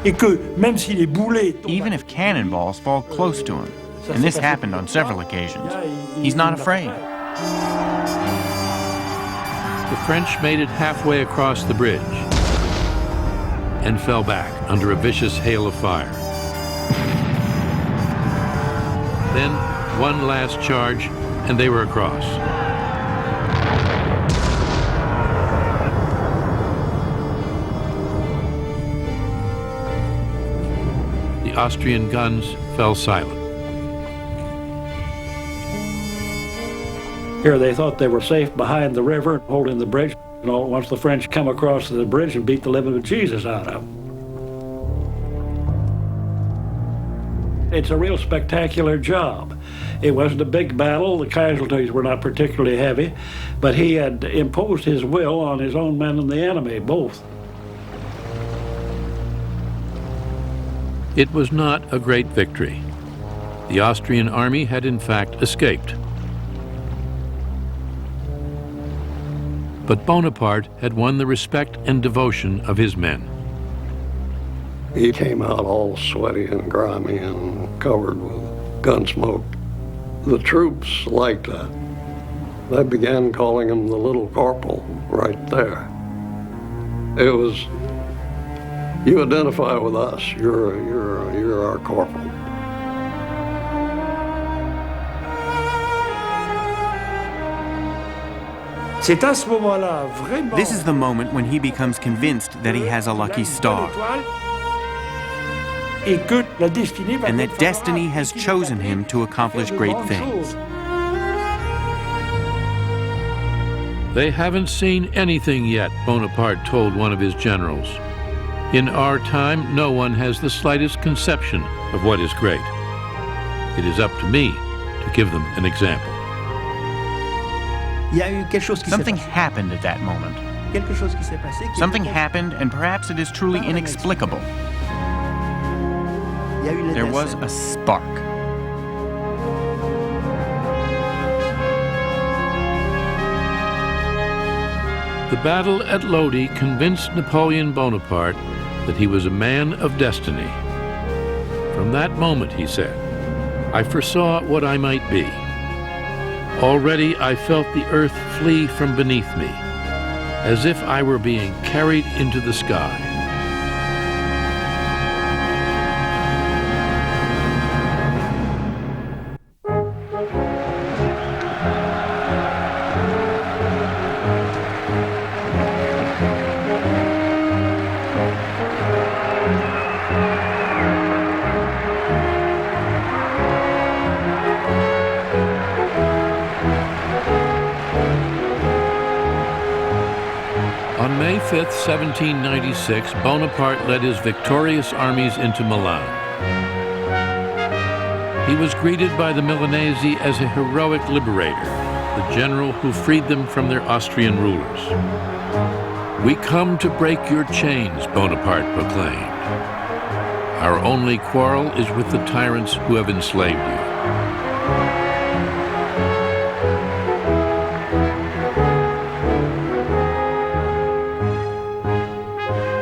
Even if cannonballs fall close to him, and this happened on several occasions, he's not afraid. The French made it halfway across the bridge and fell back under a vicious hail of fire. Then one last charge, and they were across. The Austrian guns fell silent. Here they thought they were safe behind the river, holding the bridge. And all at once the French come across the bridge and beat the living bejesus out of them. It's a real spectacular job. It wasn't a big battle. The casualties were not particularly heavy, but he had imposed his will on his own men and the enemy, both. It was not a great victory. The Austrian army had in fact escaped. But Bonaparte had won the respect and devotion of his men. He came out all sweaty and grimy and covered with gun smoke. The troops liked that. They began calling him the Little Corporal right there. It was, you identify with us, you're our corporal. This is the moment when he becomes convinced that he has a lucky star, and that destiny has chosen him to accomplish great things. They haven't seen anything yet, Bonaparte told one of his generals. In our time, no one has the slightest conception of what is great. It is up to me to give them an example. Something happened at that moment. Something happened, and perhaps it is truly inexplicable. There was a spark. The battle at Lodi convinced Napoleon Bonaparte that he was a man of destiny. From that moment, he said, I foresaw what I might be. Already I felt the earth flee from beneath me, as if I were being carried into the sky. On May 5th, 1796, Bonaparte led his victorious armies into Milan. He was greeted by the Milanese as a heroic liberator, the general who freed them from their Austrian rulers. We come to break your chains, Bonaparte proclaimed. Our only quarrel is with the tyrants who have enslaved you.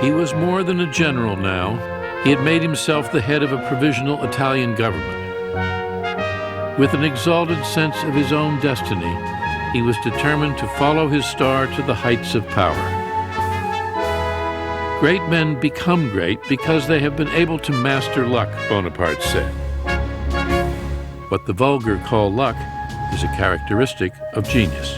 He was more than a general now. He had made himself the head of a provisional Italian government. With an exalted sense of his own destiny, he was determined to follow his star to the heights of power. Great men become great because they have been able to master luck, Bonaparte said. What the vulgar call luck is a characteristic of genius.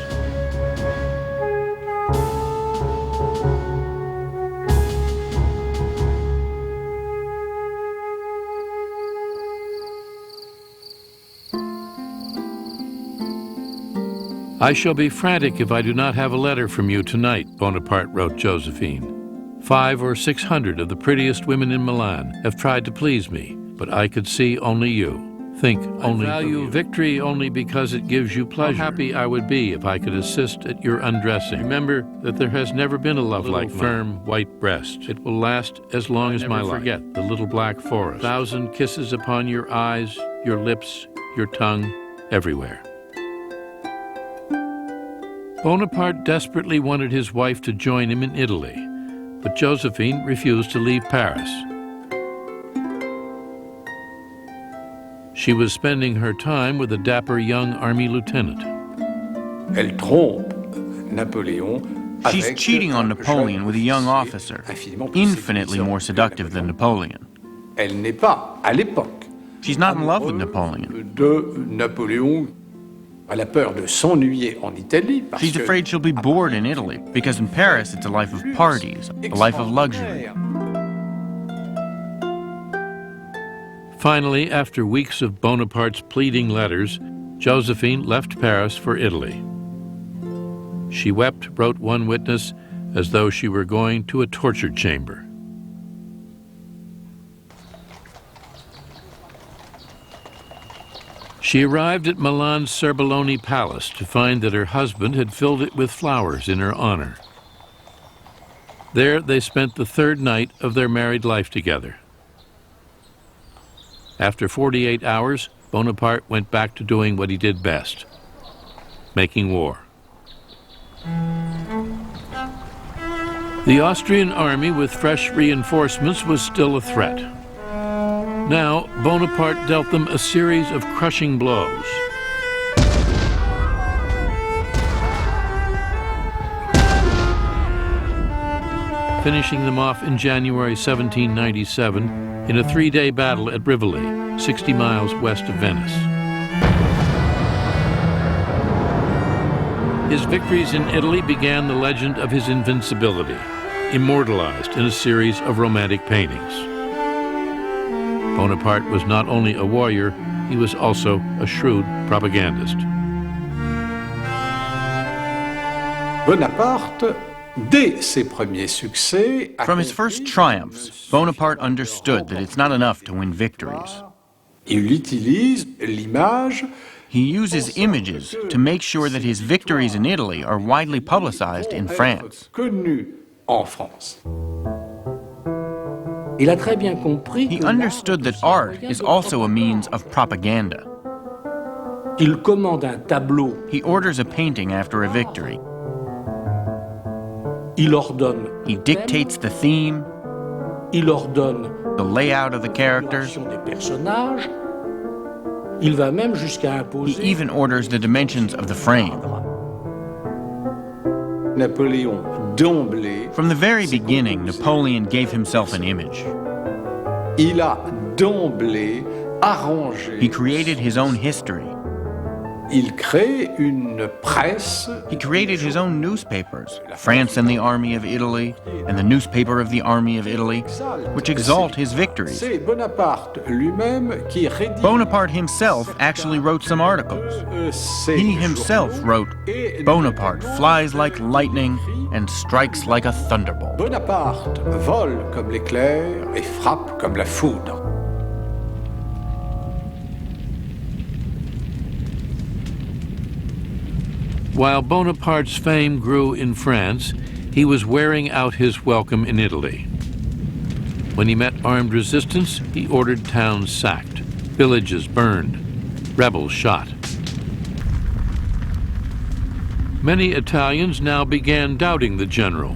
I shall be frantic if I do not have a letter from you tonight, Bonaparte wrote Josephine. 500 or 600 of the prettiest women in Milan have tried to please me, but I could see only you. Think only I value victory only because it gives you pleasure. How happy I would be if I could assist at your undressing. Remember that there has never been a love like firm, white breast. It will last as long as my life. Forget the little black forest. 1,000 kisses upon your eyes, your lips, your tongue, everywhere. Bonaparte desperately wanted his wife to join him in Italy, but Josephine refused to leave Paris. She was spending her time with a dapper young army lieutenant. Elle trompe Napoleon. She's cheating on Napoleon with a young officer, infinitely more seductive than Napoleon. Elle n'est pas, à l'époque, she's not in love with Napoleon. De Napoléon. Elle a peur de s'ennuyer en Italie. She's afraid she'll be bored in Italy, because in Paris it's a life of parties, a life of luxury. Finally, after weeks of Bonaparte's pleading letters, Josephine left Paris for Italy. She wept, wrote one witness, as though she were going to a torture chamber. She arrived at Milan's Serbelloni Palace to find that her husband had filled it with flowers in her honor. There they spent the third night of their married life together. After 48 hours, Bonaparte went back to doing what he did best, making war. The Austrian army with fresh reinforcements was still a threat. Now, Bonaparte dealt them a series of crushing blows. Finishing them off in January 1797 in a three-day battle at Rivoli, 60 miles west of Venice. His victories in Italy began the legend of his invincibility, immortalized in a series of romantic paintings. Bonaparte was not only a warrior, he was also a shrewd propagandist. Bonaparte, dès ses premiers succès, from his first triumphs, Bonaparte understood that it's not enough to win victories. Il utilise l'image. He uses images to make sure that his victories in Italy are widely publicized in France. Connu en France. He understood that art is also a means of propaganda. Il commande un tableau. He orders a painting after a victory. Il ordonne. He dictates the theme. Il ordonne the layout of the characters. des personnages. Il va même jusqu'à imposer. He even orders the dimensions of the frame. Napoleon d'emblée. From the very beginning, Napoleon gave himself an image. Il a d'emblée arrangé. He created his own history. Il crée une presse. He created his own newspapers, France and the Army of Italy, and the Newspaper of the Army of Italy, which exalt his victories. C'est Bonaparte lui-même qui rédige. Bonaparte himself actually wrote some articles. He himself wrote, "Bonaparte flies like lightning and strikes like a thunderbolt." Bonaparte vole comme l'éclair et frappe comme la foudre. While Bonaparte's fame grew in France, he was wearing out his welcome in Italy. When he met armed resistance, he ordered towns sacked, villages burned, rebels shot. Many Italians now began doubting the general,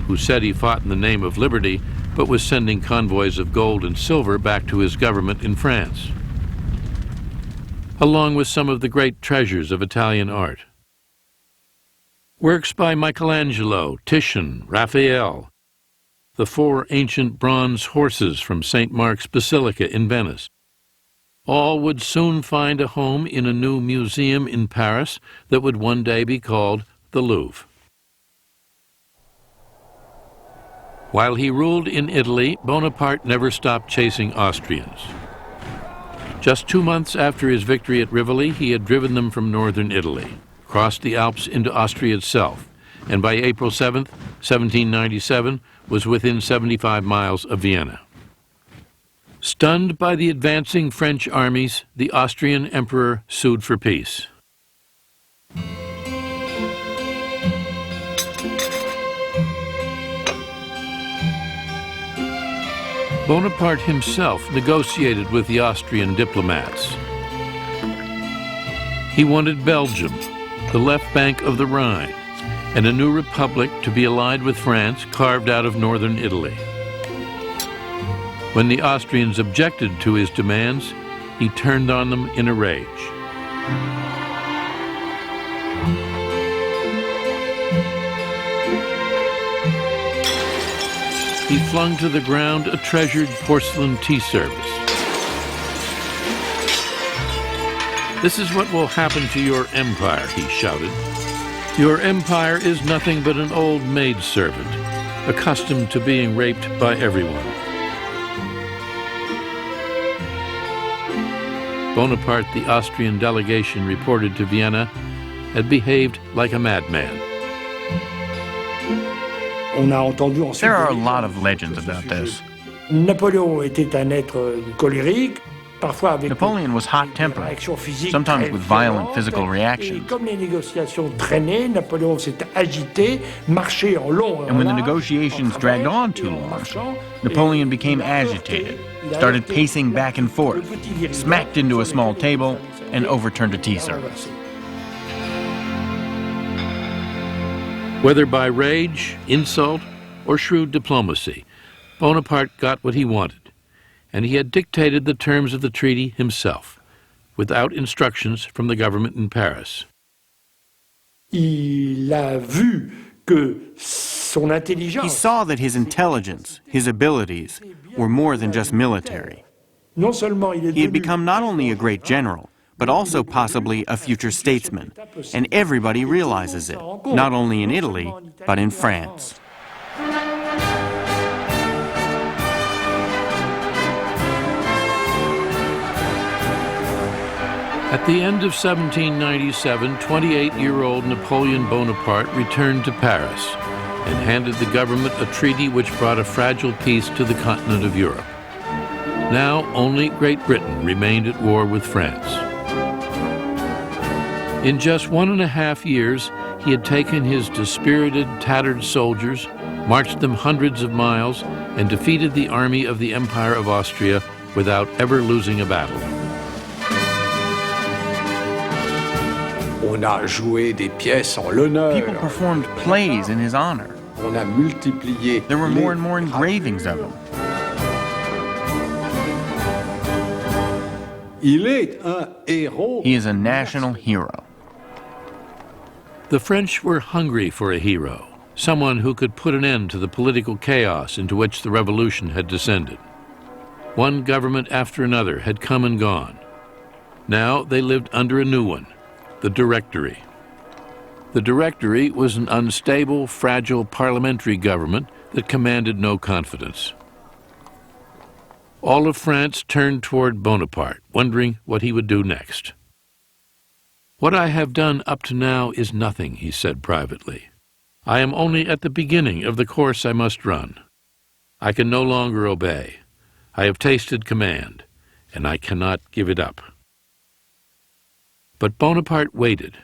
who said he fought in the name of liberty, but was sending convoys of gold and silver back to his government in France, along with some of the great treasures of Italian art. Works by Michelangelo, Titian, Raphael, the 4 ancient bronze horses from St. Mark's Basilica in Venice, all would soon find a home in a new museum in Paris that would one day be called the Louvre. While he ruled in Italy, Bonaparte never stopped chasing Austrians. Just 2 months after his victory at Rivoli, he had driven them from northern Italy, crossed the Alps into Austria itself, and by April 7, 1797, was within 75 miles of Vienna. Stunned by the advancing French armies, the Austrian emperor sued for peace. Bonaparte himself negotiated with the Austrian diplomats. He wanted Belgium, the left bank of the Rhine, and a new republic to be allied with France carved out of northern Italy. When the Austrians objected to his demands, he turned on them in a rage. He flung to the ground a treasured porcelain tea service. "This is what will happen to your empire," he shouted. "Your empire is nothing but an old maidservant, accustomed to being raped by everyone." Bonaparte, the Austrian delegation reported to Vienna, had behaved like a madman. There are a lot of legends about this. Napoleon était un être colérique. Napoleon was hot-tempered, sometimes with violent physical reactions. And when the negotiations dragged on too long, Napoleon became agitated, started pacing back and forth, smacked into a small table, and overturned a tea service. Whether by rage, insult, or shrewd diplomacy, Bonaparte got what he wanted, and he had dictated the terms of the treaty himself, without instructions from the government in Paris. He saw that his intelligence, his abilities, were more than just military. He had become not only a great general, but also possibly a future statesman, and everybody realizes it, not only in Italy, but in France. At the end of 1797, 28-year-old Napoleon Bonaparte returned to Paris and handed the government a treaty which brought a fragile peace to the continent of Europe. Now only Great Britain remained at war with France. In just 1.5 years, he had taken his dispirited, tattered soldiers, marched them hundreds of miles, and defeated the army of the Empire of Austria without ever losing a battle. People performed plays in his honor. There were more and more engravings of him. He is a national hero. The French were hungry for a hero, someone who could put an end to the political chaos into which the revolution had descended. One government after another had come and gone. Now they lived under a new one, the Directory. The Directory was an unstable, fragile parliamentary government that commanded no confidence. All of France turned toward Bonaparte, wondering what he would do next. "What I have done up to now is nothing," he said privately. "I am only at the beginning of the course I must run. I can no longer obey. I have tasted command, and I cannot give it up." But Bonaparte waited.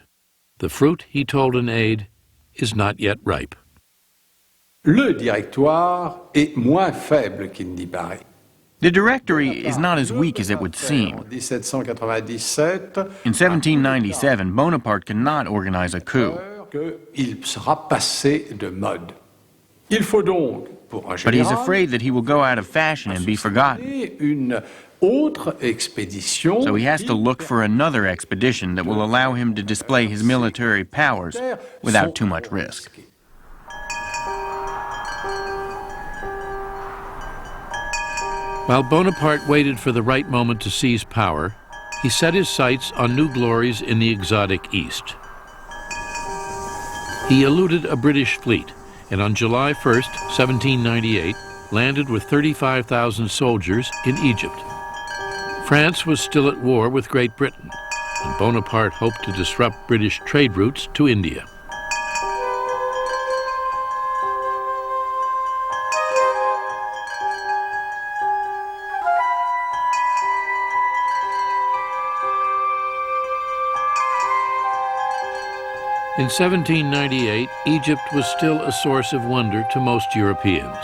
The fruit, he told an aide, is not yet ripe. Le directoire est moins faible qu'il n'y paraît. The Directory is not as weak as it would seem. En 1797, In 1797, Bonaparte cannot organize a coup. qu'il sera passé de mode. Il faut donc, pour un But he's général, afraid that he will go out of fashion and be forgotten. une autre expédition. So he has to look for another expedition that will allow him to display his military powers without too much risk. While Bonaparte waited for the right moment to seize power, he set his sights on new glories in the exotic East. He eluded a British fleet, and on July 1st, 1798, landed with 35,000 soldiers in Egypt. France was still at war with Great Britain, and Bonaparte hoped to disrupt British trade routes to India. In 1798, Egypt was still a source of wonder to most Europeans.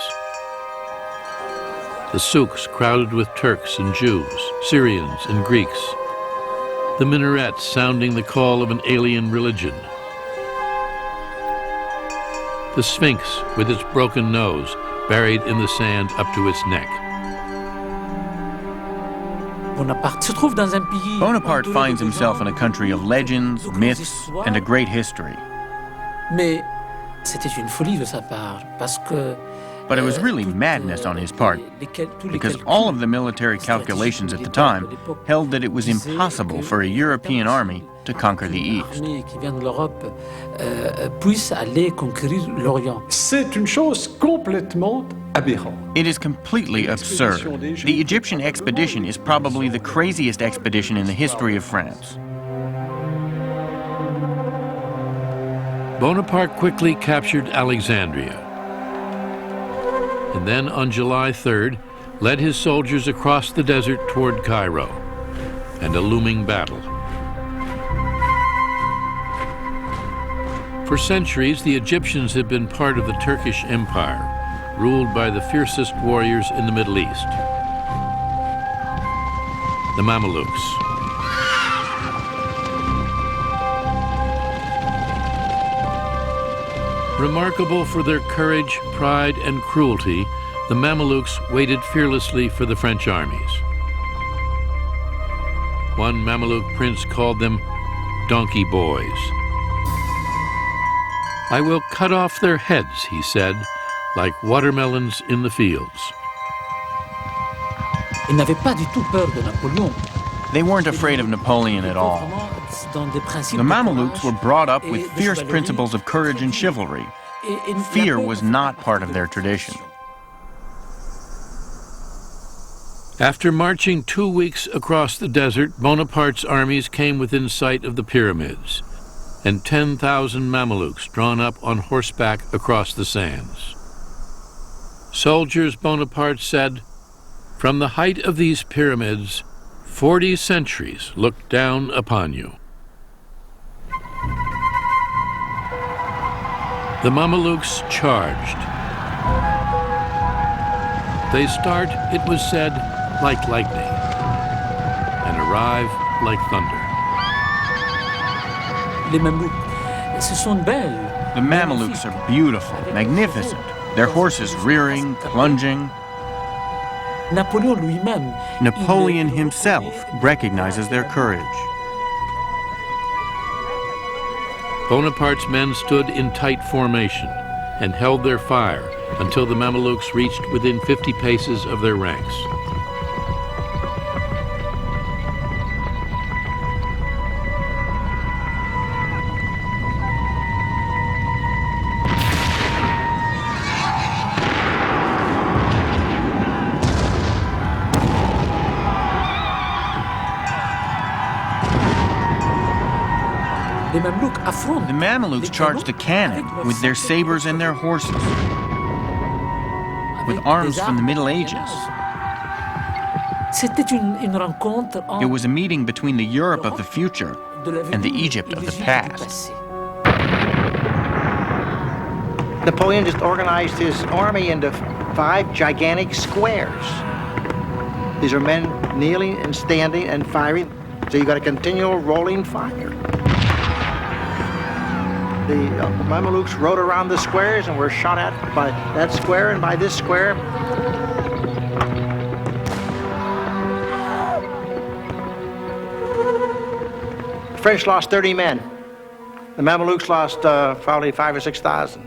The souks crowded with Turks and Jews, Syrians and Greeks. The minarets sounding the call of an alien religion. The Sphinx with its broken nose buried in the sand up to its neck. Bonaparte finds himself in a country of legends, myths, and a great history. But it was really madness on his part, because all of the military calculations at the time held that it was impossible for a European army to conquer the East. C'est une chose complètement aberrante. It is completely absurd. The Egyptian expedition is probably the craziest expedition in the history of France. Bonaparte quickly captured Alexandria, and then on July 3rd, led his soldiers across the desert toward Cairo, and a looming battle. For centuries, the Egyptians had been part of the Turkish Empire, ruled by the fiercest warriors in the Middle East, the Mamelukes. Remarkable for their courage, pride, and cruelty, the Mamelukes waited fearlessly for the French armies. One Mameluke prince called them donkey boys. "I will cut off their heads," he said, "like watermelons in the fields." They weren't afraid of Napoleon at all. The Mamelukes were brought up with fierce principles of courage and chivalry. Fear was not part of their tradition. After marching 2 weeks across the desert, Bonaparte's armies came within sight of the pyramids, and 10,000 Mamelukes drawn up on horseback across the sands. Soldiers, Bonaparte said, "From the height of these pyramids, 40 centuries look down upon you." The Mamelukes charged. They start, it was said, like lightning, and arrive like thunder. The Mamelukes are beautiful, magnificent, their horses rearing, plunging. Napoleon himself recognizes their courage. Bonaparte's men stood in tight formation and held their fire until the Mamelukes reached within 50 paces of their ranks. The Mamelukes charged the cannon with their sabers and their horses, with arms from the Middle Ages. It was a meeting between the Europe of the future and the Egypt of the past. Napoleon just organized his army into 5 gigantic squares. These are men kneeling and standing and firing, so you got a continual rolling fire. The Mamelukes rode around the squares and were shot at by that square and by this square. The French lost 30 men. The Mamelukes lost probably 5,000 or 6,000.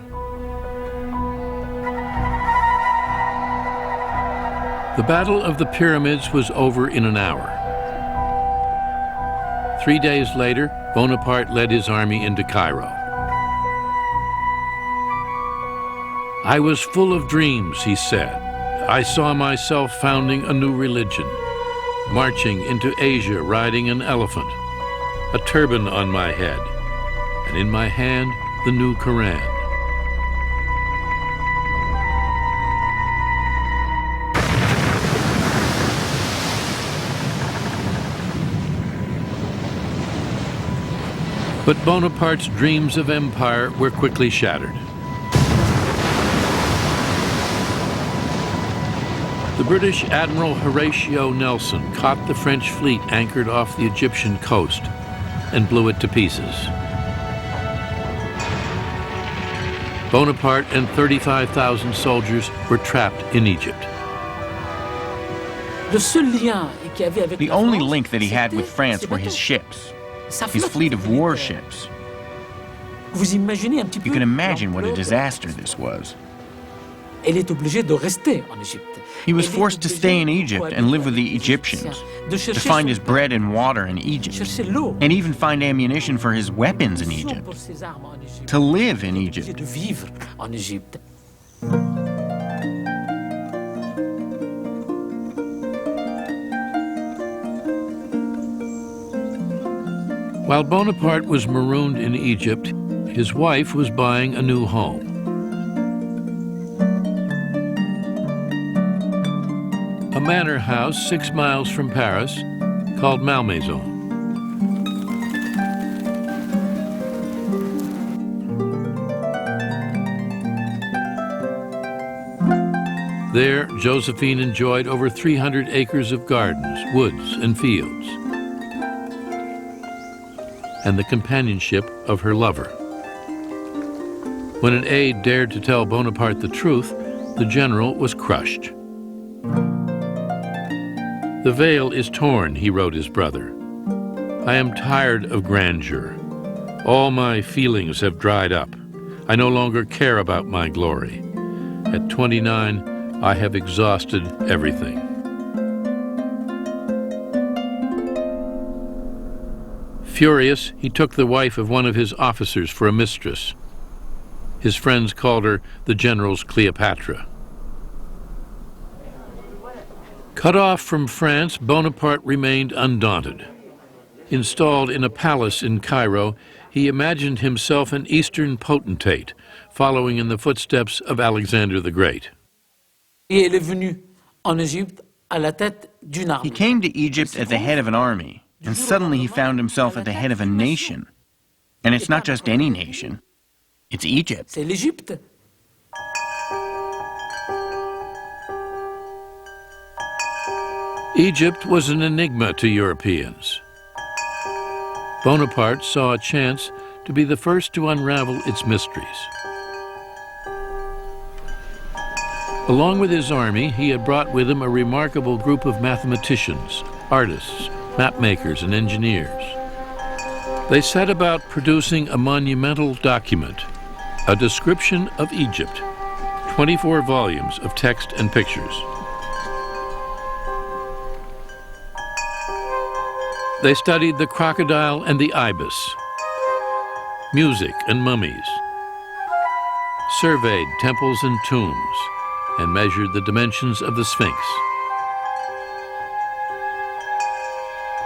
The Battle of the Pyramids was over in an hour. 3 days later, Bonaparte led his army into Cairo. I was full of dreams, he said. I saw myself founding a new religion, marching into Asia riding an elephant, a turban on my head, and in my hand the new Quran. But Bonaparte's dreams of empire were quickly shattered. The British Admiral Horatio Nelson caught the French fleet anchored off the Egyptian coast and blew it to pieces. Bonaparte and 35,000 soldiers were trapped in Egypt. The only link that he had with France were his ships, his fleet of warships. You can imagine what a disaster this was. He was forced to stay in Egypt and live with the Egyptians, to find his bread and water in Egypt, and even find ammunition for his weapons in Egypt, to live in Egypt. While Bonaparte was marooned in Egypt, his wife was buying a new home. A manor house 6 miles from Paris called Malmaison. There, Josephine enjoyed over 300 acres of gardens, woods, and fields, and the companionship of her lover. When an aide dared to tell Bonaparte the truth, the general was crushed. "The veil is torn," he wrote his brother. "I am tired of grandeur. All my feelings have dried up. I no longer care about my glory. At 29, I have exhausted everything." Furious, he took the wife of one of his officers for a mistress. His friends called her the general's Cleopatra. Cut off from France, Bonaparte remained undaunted. Installed in a palace in Cairo, he imagined himself an Eastern potentate, following in the footsteps of Alexander the Great. He came to Egypt at the head of an army, and suddenly he found himself at the head of a nation. And it's not just any nation, it's Egypt. Egypt was an enigma to Europeans. Bonaparte saw a chance to be the first to unravel its mysteries. Along with his army, he had brought with him a remarkable group of mathematicians, artists, mapmakers, and engineers. They set about producing a monumental document, a description of Egypt, 24 volumes of text and pictures. They studied the crocodile and the ibis, music and mummies, surveyed temples and tombs, and measured the dimensions of the Sphinx.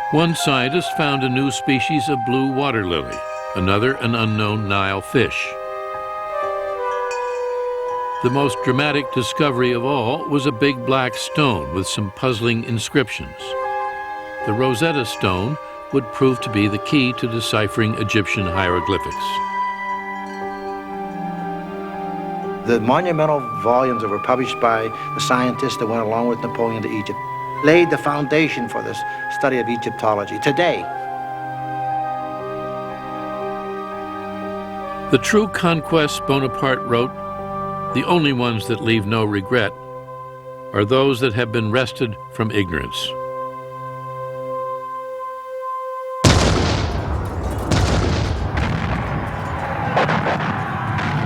One scientist found a new species of blue water lily, another an unknown Nile fish. The most dramatic discovery of all was a big black stone with some puzzling inscriptions. The Rosetta Stone would prove to be the key to deciphering Egyptian hieroglyphics. The monumental volumes that were published by the scientists that went along with Napoleon to Egypt laid the foundation for this study of Egyptology. Today, The true conquests, Bonaparte wrote, the only ones that leave no regret are those that have been wrested from ignorance.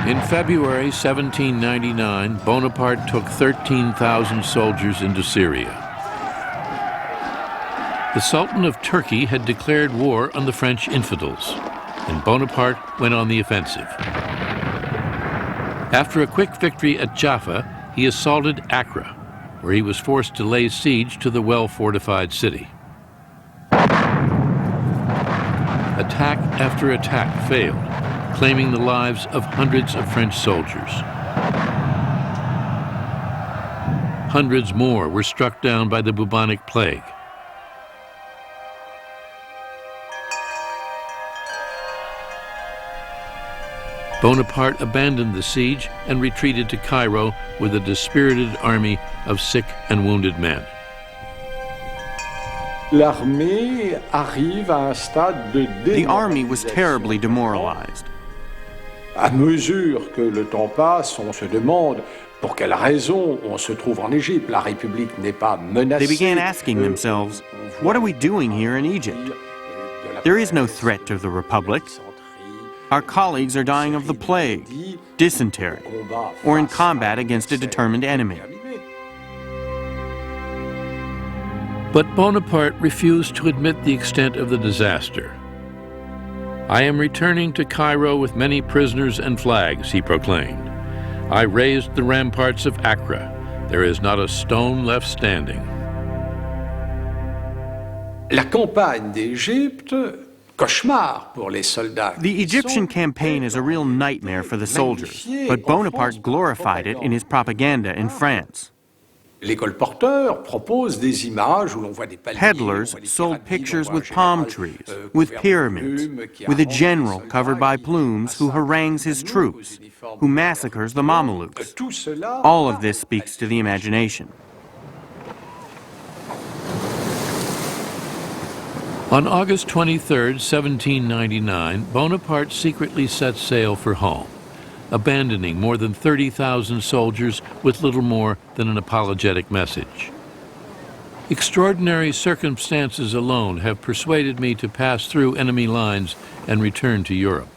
In February 1799, Bonaparte took 13,000 soldiers into Syria. The Sultan of Turkey had declared war on the French infidels, and Bonaparte went on the offensive. After a quick victory at Jaffa, he assaulted Accra, where he was forced to lay siege to the well-fortified city. Attack after attack failed, claiming the lives of hundreds of French soldiers. Hundreds more were struck down by the bubonic plague. Bonaparte abandoned the siege and retreated to Cairo with a dispirited army of sick and wounded men. The army was terribly demoralized. À mesure que le temps passe, on se demande pour quelle raison on se trouve en Égypte. La République n'est pas menacée. They began asking themselves, what are we doing here in Egypt? There is no threat to the Republic. Our colleagues are dying of the plague, dysentery, or in combat against a determined enemy. But Bonaparte refused to admit the extent of the disaster. I am returning to Cairo with many prisoners and flags, he proclaimed. I raised the ramparts of Accra. There is not a stone left standing. La campagne d'Égypte, cauchemar pour les soldats. The Egyptian campaign is a real nightmare for the soldiers, but Bonaparte glorified it in his propaganda in France. Les colporteurs proposent des images où l'on voit des palmiers. Peddlers sold pictures with palm trees, with pyramids, with a general covered by plumes who harangues his troops, who massacres the Mamelukes. All of this speaks to the imagination. On August 23, 1799, Bonaparte secretly set sail for home, abandoning more than 30,000 soldiers with little more than an apologetic message. Extraordinary circumstances alone have persuaded me to pass through enemy lines and return to Europe.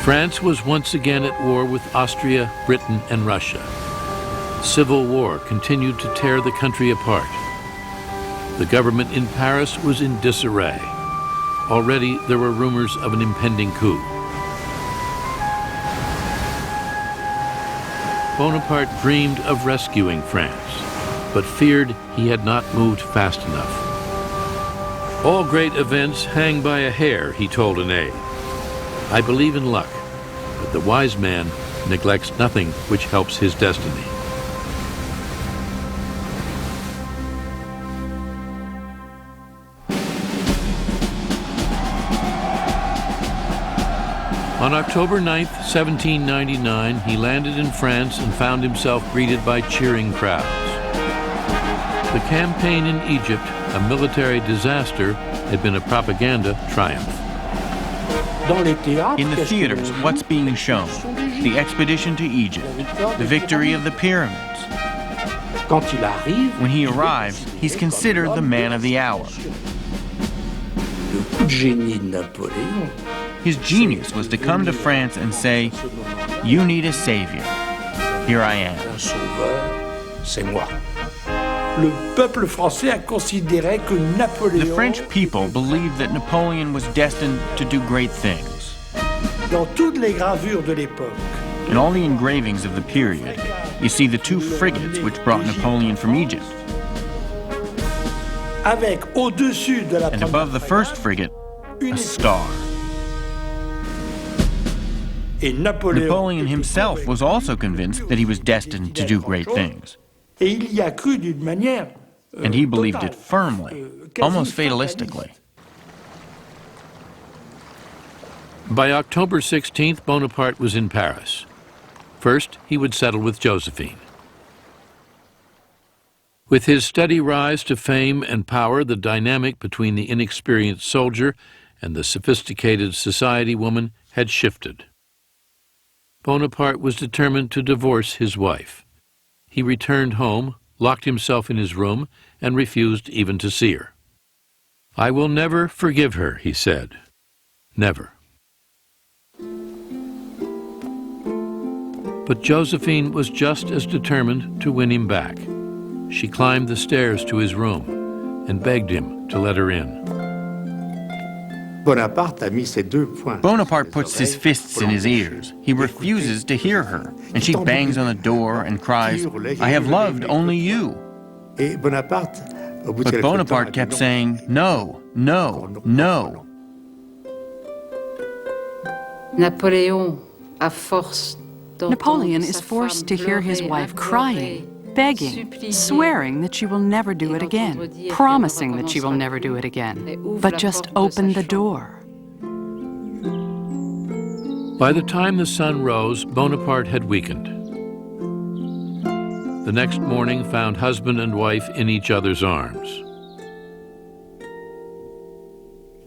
France was once again at war with Austria, Britain, and Russia. Civil war continued to tear the country apart. The government in Paris was in disarray. Already there were rumors of an impending coup. Bonaparte dreamed of rescuing France, but feared he had not moved fast enough. All great events hang by a hair, he told an aide. I believe in luck, but the wise man neglects nothing which helps his destiny. On October 9, 1799, he landed in France and found himself greeted by cheering crowds. The campaign in Egypt, a military disaster, had been a propaganda triumph. In the theaters, what's being shown? The expedition to Egypt, the victory of the pyramids. When he arrives, he's considered the man of the hour. His genius was to come to France and say, you need a savior. Here I am. The French people believed that Napoleon was destined to do great things. In all the engravings of the period, you see the two frigates which brought Napoleon from Egypt. And above the first frigate, a star. Napoleon himself was also convinced that he was destined to do great things. And he believed it firmly, almost fatalistically. By October 16th, Bonaparte was in Paris. First, he would settle with Josephine. With his steady rise to fame and power, the dynamic between the inexperienced soldier and the sophisticated society woman had shifted. Bonaparte was determined to divorce his wife. He returned home, locked himself in his room, and refused even to see her. "I will never forgive her," he said. Never. But Josephine was just as determined to win him back. She climbed the stairs to his room and begged him to let her in. Bonaparte puts his fists in his ears. He refuses to hear her, and she bangs on the door and cries, "I have loved only you." But Bonaparte kept saying, "No, no, no." Napoleon is forced to hear his wife crying, begging, swearing that she will never do it again, promising that she will never do it again, but just open the door. By the time the sun rose, Bonaparte had weakened. The next morning found husband and wife in each other's arms.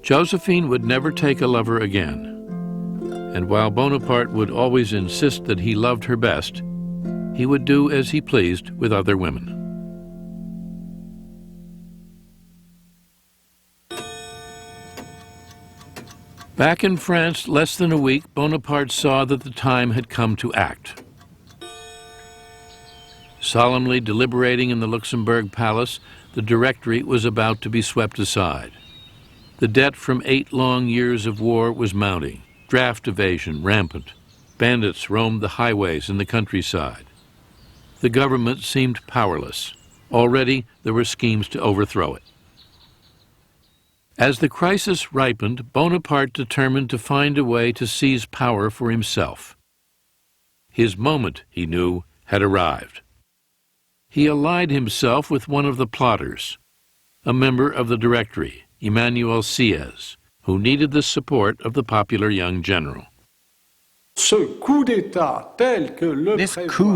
Josephine would never take a lover again, and while Bonaparte would always insist that he loved her best, he would do as he pleased with other women. Back in France, less than a week, Bonaparte saw that the time had come to act. Solemnly deliberating in the Luxembourg Palace, the Directory was about to be swept aside. The debt from 8 long years of war was mounting, draft evasion rampant. Bandits roamed the highways and the countryside. The government seemed powerless. Already there were schemes to overthrow it. As the crisis ripened, Bonaparte determined to find a way to seize power for himself. His moment, he knew, had arrived. He allied himself with one of the plotters, a member of the Directory, Emmanuel Sieyès, who needed the support of the popular young general. This coup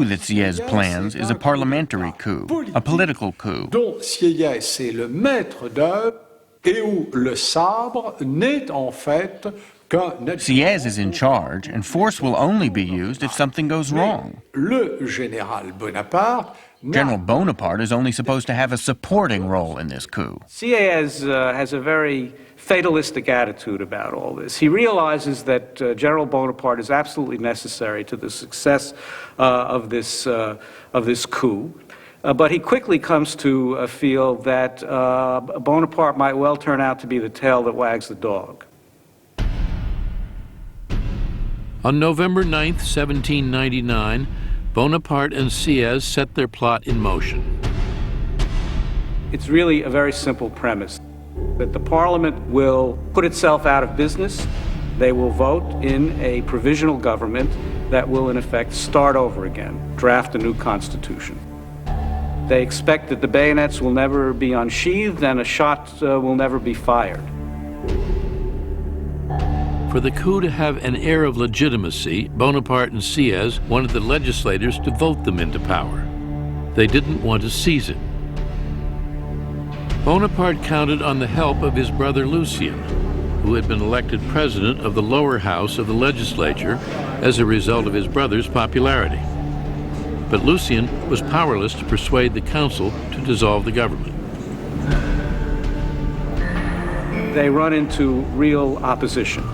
that Sieyès plans is a parliamentary coup, a political coup. Dont Sieyès est le maître d'œuvre et où le sabre n'est en fait qu'un... Sieyès is in charge, and force will only be used if something goes wrong. Le général Bonaparte... General Bonaparte is only supposed to have a supporting role in this coup. Sieyès has a very fatalistic attitude about all this. He realizes that General Bonaparte is absolutely necessary to the success of this coup. But he quickly comes to feel that Bonaparte might well turn out to be the tail that wags the dog. On November 9th, 1799, Bonaparte and Sieyès set their plot in motion. It's really a very simple premise, that the Parliament will put itself out of business. They will vote in a provisional government that will, in effect, start over again, draft a new constitution. They expect that the bayonets will never be unsheathed and a shot will never be fired. For the coup to have an air of legitimacy, Bonaparte and Sieyès wanted the legislators to vote them into power. They didn't want to seize it. Bonaparte counted on the help of his brother Lucien, who had been elected president of the lower house of the legislature as a result of his brother's popularity. But Lucien was powerless to persuade the council to dissolve the government. They run into real opposition.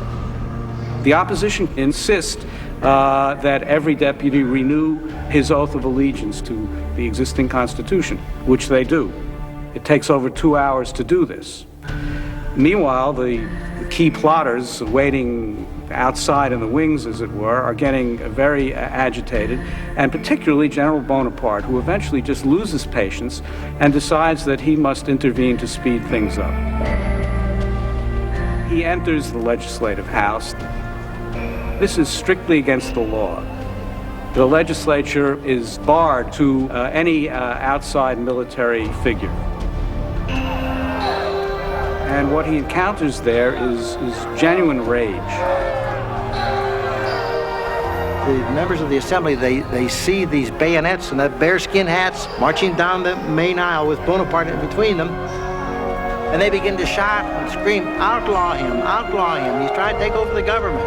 The opposition insists that every deputy renew his oath of allegiance to the existing constitution, which they do. It takes over 2 hours to do this. Meanwhile, the key plotters waiting outside in the wings, as it were, are getting very agitated, and particularly General Bonaparte, who eventually just loses patience and decides that he must intervene to speed things up. He enters the legislative house. This is strictly against the law. The legislature is barred to any outside military figure. And what he encounters there is genuine rage. the members of the assembly, they see these bayonets and the bearskin hats marching down the main aisle with Bonaparte in between them. And they begin to shout and scream, outlaw him, outlaw him. He's trying to take over the government.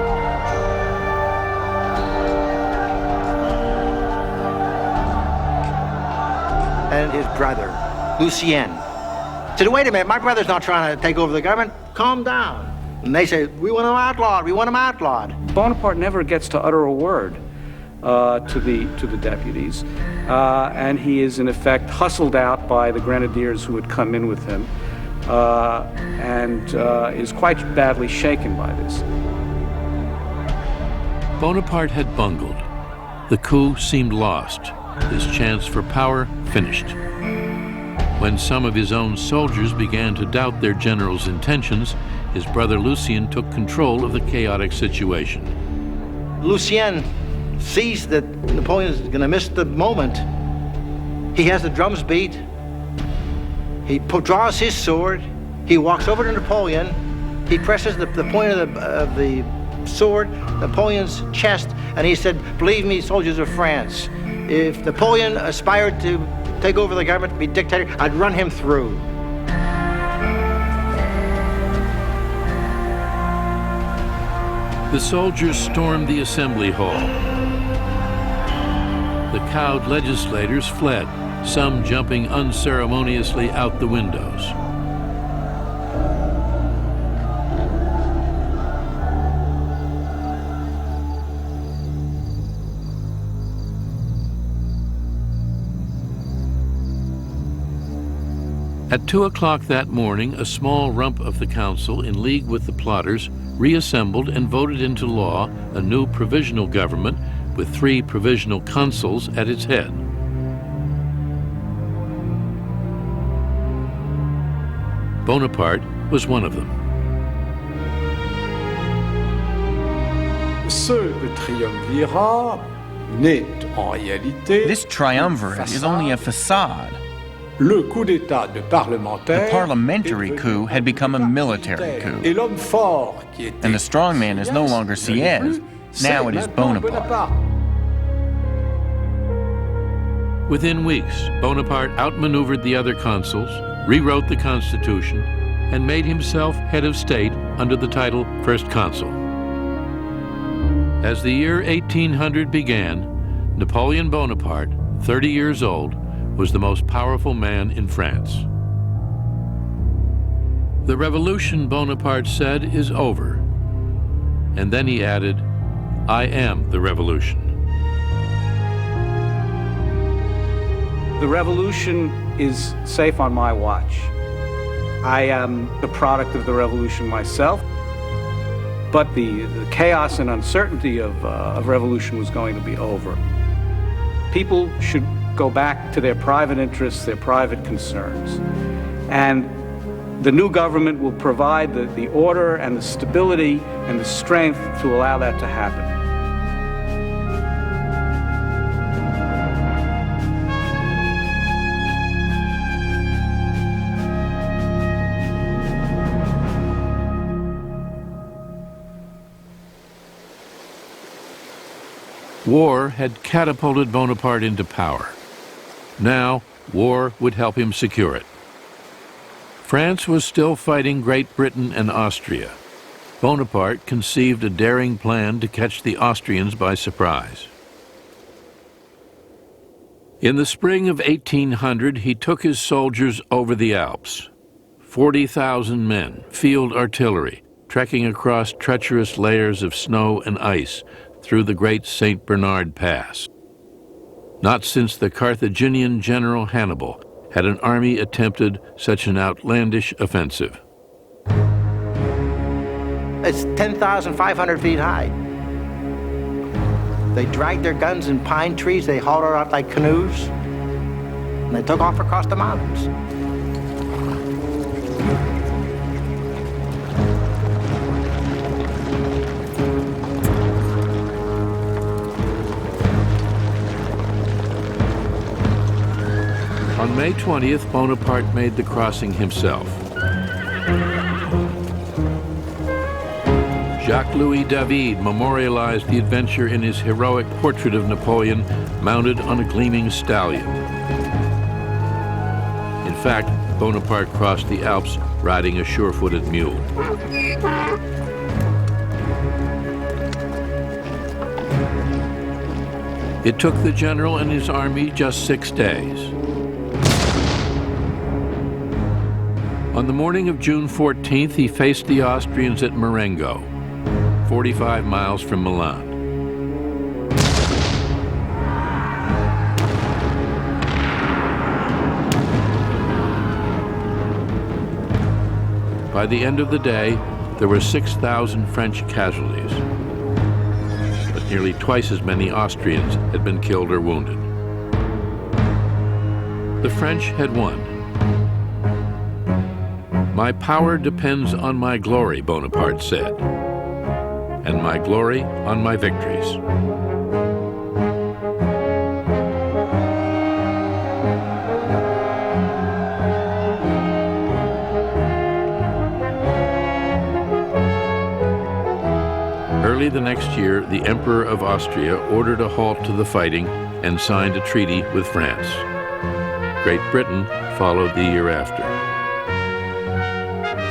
And his brother, Lucien, said, wait a minute, my brother's not trying to take over the government. Calm down. And they say, we want him outlawed, we want him outlawed. Bonaparte never gets to utter a word to the deputies, and he is in effect hustled out by the grenadiers who had come in with him, and is quite badly shaken by this. Bonaparte had bungled. The coup seemed lost. His chance for power finished. When some of his own soldiers began to doubt their general's intentions, his brother Lucien took control of the chaotic situation. Lucien sees that Napoleon is going to miss the moment. He has the drums beat. He draws his sword. He walks over to Napoleon. He presses the point of the sword, Napoleon's chest, and he said, believe me, soldiers of France, if Napoleon aspired to take over the government, be dictator, I'd run him through. The soldiers stormed the assembly hall. The cowed legislators fled, some jumping unceremoniously out the windows. At 2 o'clock that morning, a small rump of the council, in league with the plotters, reassembled and voted into law a new provisional government with 3 provisional consuls at its head. Bonaparte was one of them. This triumvirate is only a facade. Le coup d'état de parlementaire, the parliamentary coup had become a military coup. Et l'homme fort qui était and the strongman is no longer Sieyès, now it is Bonaparte. Within weeks, Bonaparte outmaneuvered the other consuls, rewrote the Constitution, and made himself head of state under the title First Consul. As the year 1800 began, Napoleon Bonaparte, 30 years old, was the most powerful man in France. The revolution, Bonaparte said, is over. And then he added, I am the revolution. The revolution is safe on my watch. I am the product of the revolution myself, but the chaos and uncertainty of revolution was going to be over. People should go back to their private interests, their private concerns. And the new government will provide the order and the stability and the strength to allow that to happen. War had catapulted Bonaparte into power. Now, war would help him secure it. France was still fighting Great Britain and Austria. Bonaparte conceived a daring plan to catch the Austrians by surprise. In the spring of 1800, he took his soldiers over the Alps. 40,000 men, field artillery, trekking across treacherous layers of snow and ice through the great St. Bernard Pass. Not since the Carthaginian general Hannibal had an army attempted such an outlandish offensive. It's 10,500 feet high. They dragged their guns in pine trees, they hauled it out like canoes, and they took off across the mountains. On May 20th, Bonaparte made the crossing himself. Jacques-Louis David memorialized the adventure in his heroic portrait of Napoleon mounted on a gleaming stallion. In fact, Bonaparte crossed the Alps riding a sure-footed mule. It took the general and his army just 6 days. On the morning of June 14th, he faced the Austrians at Marengo, 45 miles from Milan. By the end of the day, there were 6,000 French casualties, but nearly twice as many Austrians had been killed or wounded. The French had won. "My power depends on my glory," Bonaparte said, "and my glory on my victories." Early the next year, the Emperor of Austria ordered a halt to the fighting and signed a treaty with France. Great Britain followed the year after.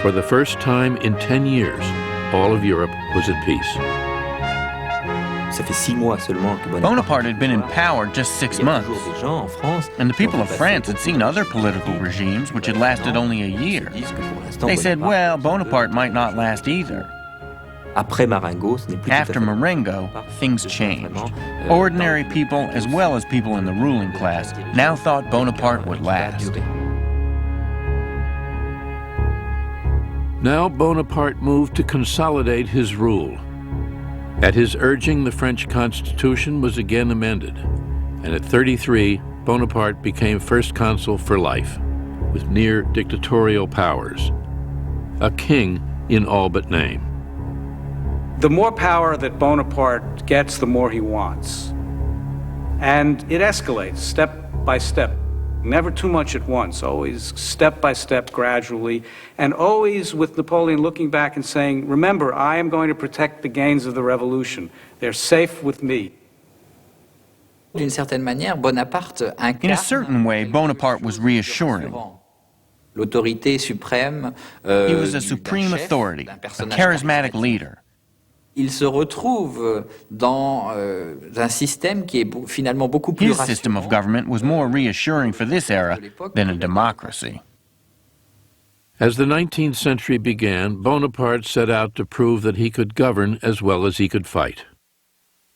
For the first time in 10 years, all of Europe was at peace. Bonaparte had been in power just 6 months, and the people of France had seen other political regimes which had lasted only a year. They said, well, Bonaparte might not last either. After Marengo, things changed. Ordinary people, as well as people in the ruling class, now thought Bonaparte would last. Now Bonaparte moved to consolidate his rule. At his urging, the French Constitution was again amended, and at 33, Bonaparte became first consul for life, with near dictatorial powers. A king in all but name. The more power that Bonaparte gets, the more he wants. And it escalates step by step. Never too much at once, always step by step, gradually, and always with Napoleon looking back and saying, remember, I am going to protect the gains of the revolution. They're safe with me. In a certain way, Bonaparte was reassuring. He was a supreme authority, a charismatic leader. Il se retrouve dans un système qui est finalement beaucoup plus rassurant. His system of government was more reassuring for this era than a democracy. As the 19th century began, Bonaparte set out to prove that he could govern as well as he could fight.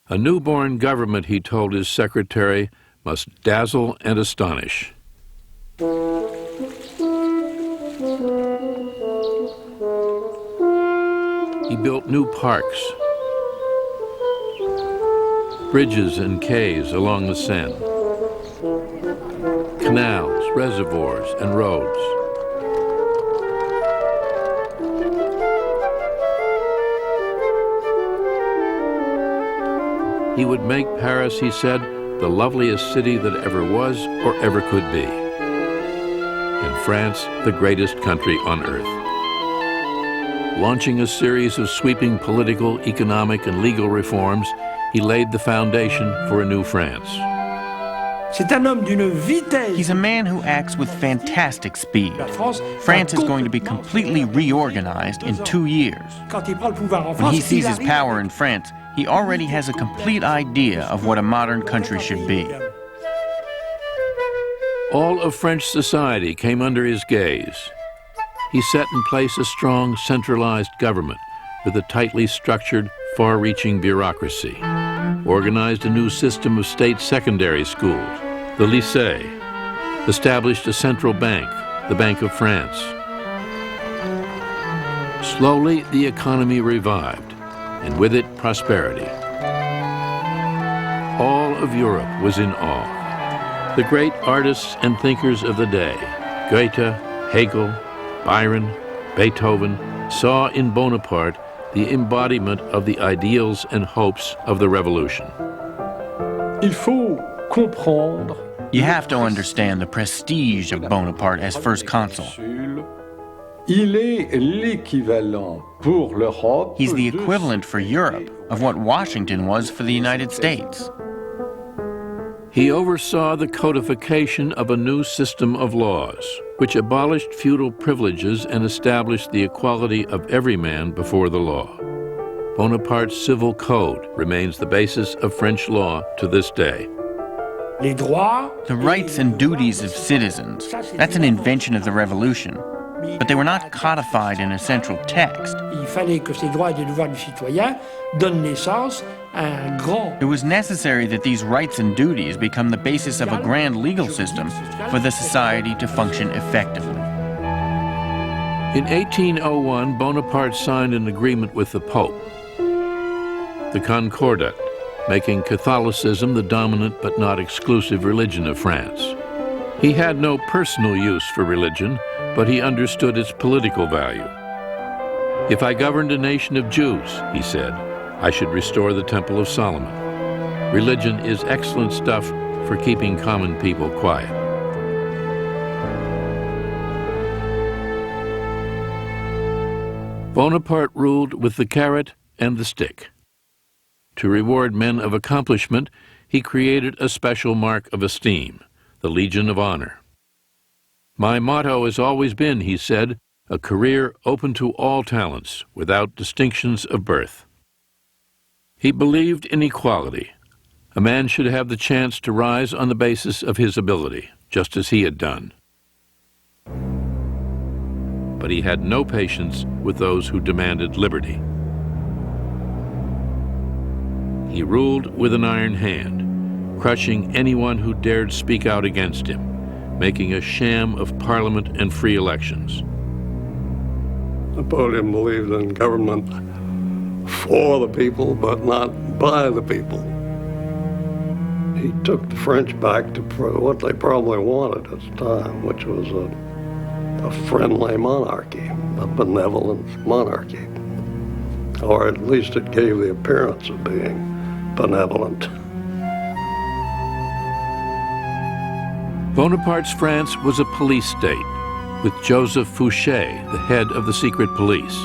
A newborn government, he told his secretary, must dazzle and astonish. He built new parks, bridges and quays along the Seine, canals, reservoirs, and roads. He would make Paris, he said, the loveliest city that ever was or ever could be, and France the greatest country on earth. Launching a series of sweeping political, economic, and legal reforms, he laid the foundation for a new France. He's a man who acts with fantastic speed. France is going to be completely reorganized in 2 years. When he sees his power in France, he already has a complete idea of what a modern country should be. All of French society came under his gaze. He set in place a strong, centralized government with a tightly structured, far-reaching bureaucracy, organized a new system of state secondary schools, the lycée, established a central bank, the Bank of France. Slowly, the economy revived, and with it, prosperity. All of Europe was in awe. The great artists and thinkers of the day, Goethe, Hegel, Byron, Beethoven, saw in Bonaparte the embodiment of the ideals and hopes of the revolution. You have to understand the prestige of Bonaparte as first consul. Il est l'équivalent pour l'Europe. He's the equivalent for Europe of what Washington was for the United States. He oversaw the codification of a new system of laws, which abolished feudal privileges and established the equality of every man before the law. Bonaparte's civil code remains the basis of French law to this day. The rights and duties of citizens, that's an invention of the Revolution, but they were not codified in a central text. It was necessary that these rights and duties become the basis of a grand legal system for the society to function effectively. In 1801, Bonaparte signed an agreement with the Pope, the Concordat, making Catholicism the dominant but not exclusive religion of France. He had no personal use for religion, but he understood its political value. If I governed a nation of Jews, he said, I should restore the Temple of Solomon. Religion is excellent stuff for keeping common people quiet. Bonaparte ruled with the carrot and the stick. To reward men of accomplishment, he created a special mark of esteem, the Legion of Honor. My motto has always been, he said, a career open to all talents, without distinctions of birth. He believed in equality. A man should have the chance to rise on the basis of his ability, just as he had done. But he had no patience with those who demanded liberty. He ruled with an iron hand, crushing anyone who dared speak out against him, making a sham of parliament and free elections. Napoleon believed in government for the people, but not by the people. He took the French back to what they probably wanted at the time, which was a friendly monarchy, a benevolent monarchy. Or at least it gave the appearance of being benevolent. Bonaparte's France was a police state, with Joseph Fouché, the head of the secret police.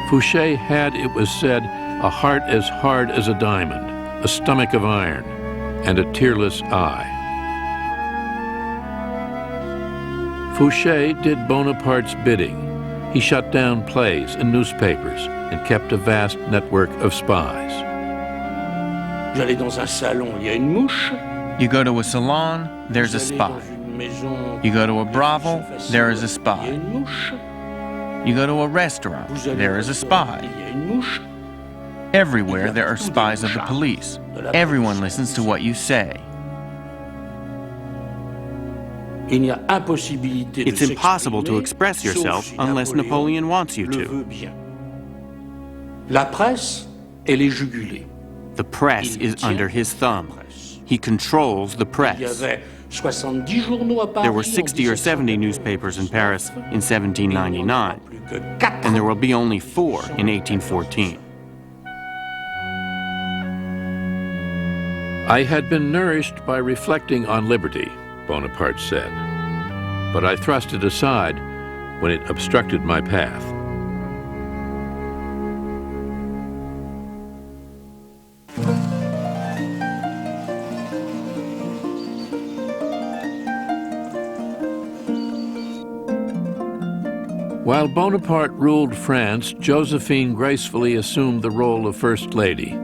Fouché had, it was said, a heart as hard as a diamond, a stomach of iron, and a tearless eye. Fouché did Bonaparte's bidding. He shut down plays and newspapers and kept a vast network of spies. J'allais dans un salon, il y a une mouche. You go to a salon, there's a spy. You go to a brothel, there is a spy. You go to a restaurant, there is a spy. Everywhere there are spies of the police. Everyone listens to what you say. It's impossible to express yourself unless Napoleon wants you to. The press is under his thumb. He controls the press. There were 60 or 70 newspapers in Paris in 1799, and there will be only 4 in 1814. I had been nourished by reflecting on liberty, Bonaparte said, but I thrust it aside when it obstructed my path. While Bonaparte ruled France, Josephine gracefully assumed the role of First Lady.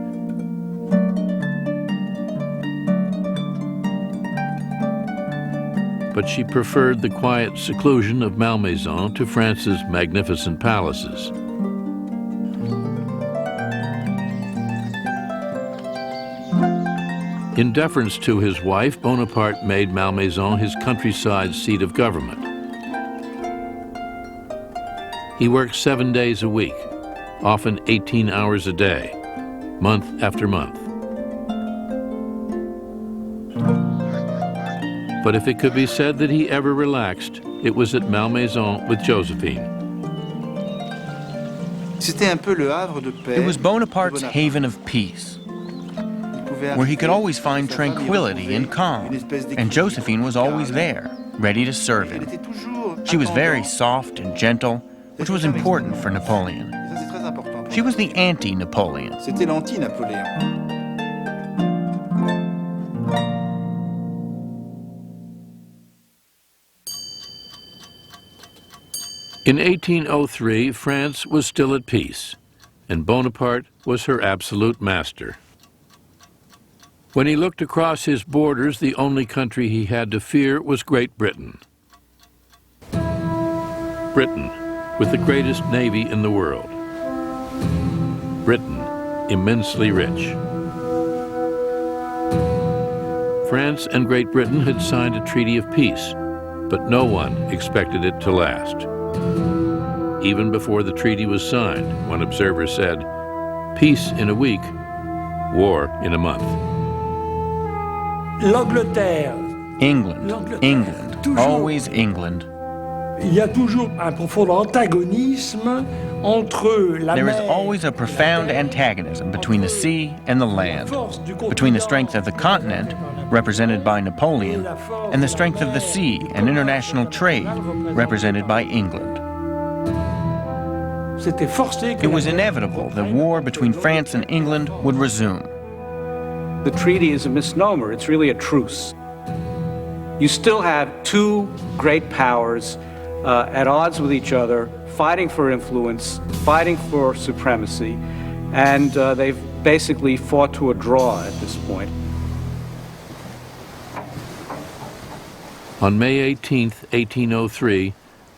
But she preferred the quiet seclusion of Malmaison to France's magnificent palaces. In deference to his wife, Bonaparte made Malmaison his countryside seat of government. He worked 7 days a week, often 18 hours a day, month after month. But if it could be said that he ever relaxed, it was at Malmaison with Josephine. It was Bonaparte's haven of peace, where he could always find tranquility and calm, and Josephine was always there, ready to serve him. She was very soft and gentle, which was important for Napoleon. She was the anti-Napoleon. C'était l'anti-Napoléon. In 1803, France was still at peace, and Bonaparte was her absolute master. When he looked across his borders, the only country he had to fear was Great Britain. Britain, with the greatest navy in the world. Britain, immensely rich. France and Great Britain had signed a treaty of peace, but no one expected it to last. Even before the treaty was signed, one observer said, "Peace in a week, war in a month." L'Angleterre. England, England, always England. Il y a toujours un profond antagonisme entre la mer. There is always a profound antagonism between the sea and the land, between the strength of the continent, represented by Napoleon, and the strength of the sea and international trade, represented by England. It was inevitable that war between France and England would resume. The treaty is a misnomer. It's really a truce. You still have two great powers at odds with each other, fighting for influence, fighting for supremacy, and they've basically fought to a draw at this point. On May 18th, 1803,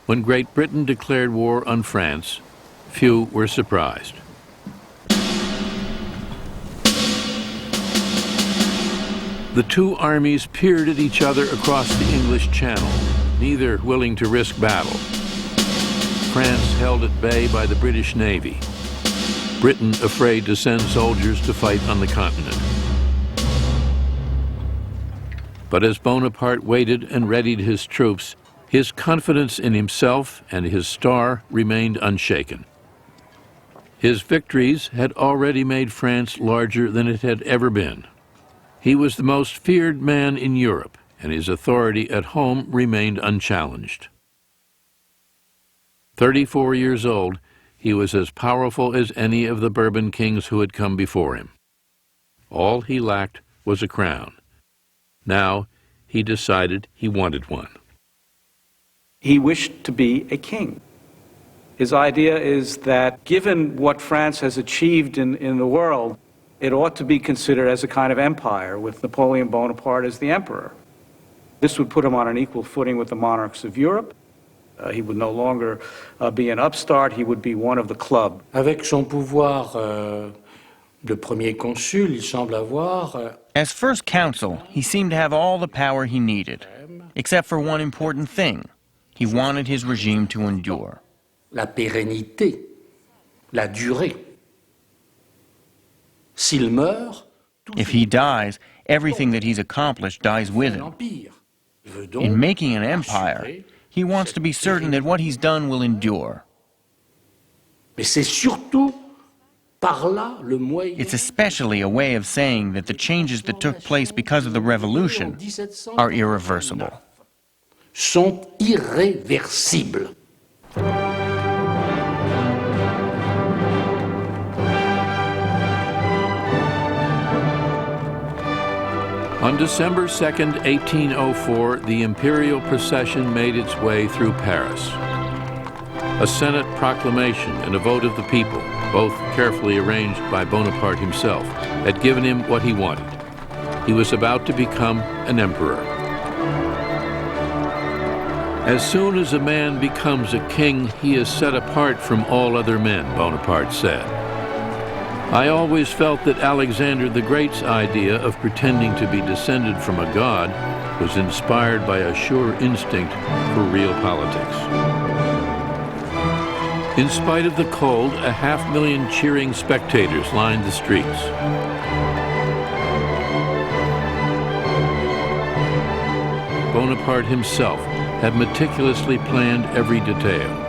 when Great Britain declared war on France, few were surprised. The two armies peered at each other across the English Channel, neither willing to risk battle. France held at bay by the British Navy, Britain afraid to send soldiers to fight on the continent. But as Bonaparte waited and readied his troops, his confidence in himself and his star remained unshaken. His victories had already made France larger than it had ever been. He was the most feared man in Europe, and his authority at home remained unchallenged. 34 years old, he was as powerful as any of the Bourbon kings who had come before him. All he lacked was a crown. Now he decided he wanted one. He wished to be a king. His idea is that given what France has achieved in the world, it ought to be considered as a kind of empire, with Napoleon Bonaparte as the emperor. This would put him on an equal footing with the monarchs of Europe. He would no longer be an upstart, he would be one of the club. Avec son pouvoir de premier consul, il semble avoir... As first consul, he seemed to have all the power he needed, except for one important thing. He wanted his regime to endure. La pérennité, la durée. S'il meurt, if he dies, everything that he's accomplished dies with him. In making an empire, he wants to be certain that what he's done will endure. Mais c'est surtout par là le moyen. It's especially a way of saying that the changes that took place because of the revolution are irreversible. Sont irréversibles. On December 2nd, 1804, the imperial procession made its way through Paris. A Senate proclamation and a vote of the people, both carefully arranged by Bonaparte himself, had given him what he wanted. He was about to become an emperor. As soon as a man becomes a king, he is set apart from all other men, Bonaparte said. I always felt that Alexander the Great's idea of pretending to be descended from a god was inspired by a sure instinct for real politics. In spite of the cold, 500,000 cheering spectators lined the streets. Bonaparte himself had meticulously planned every detail.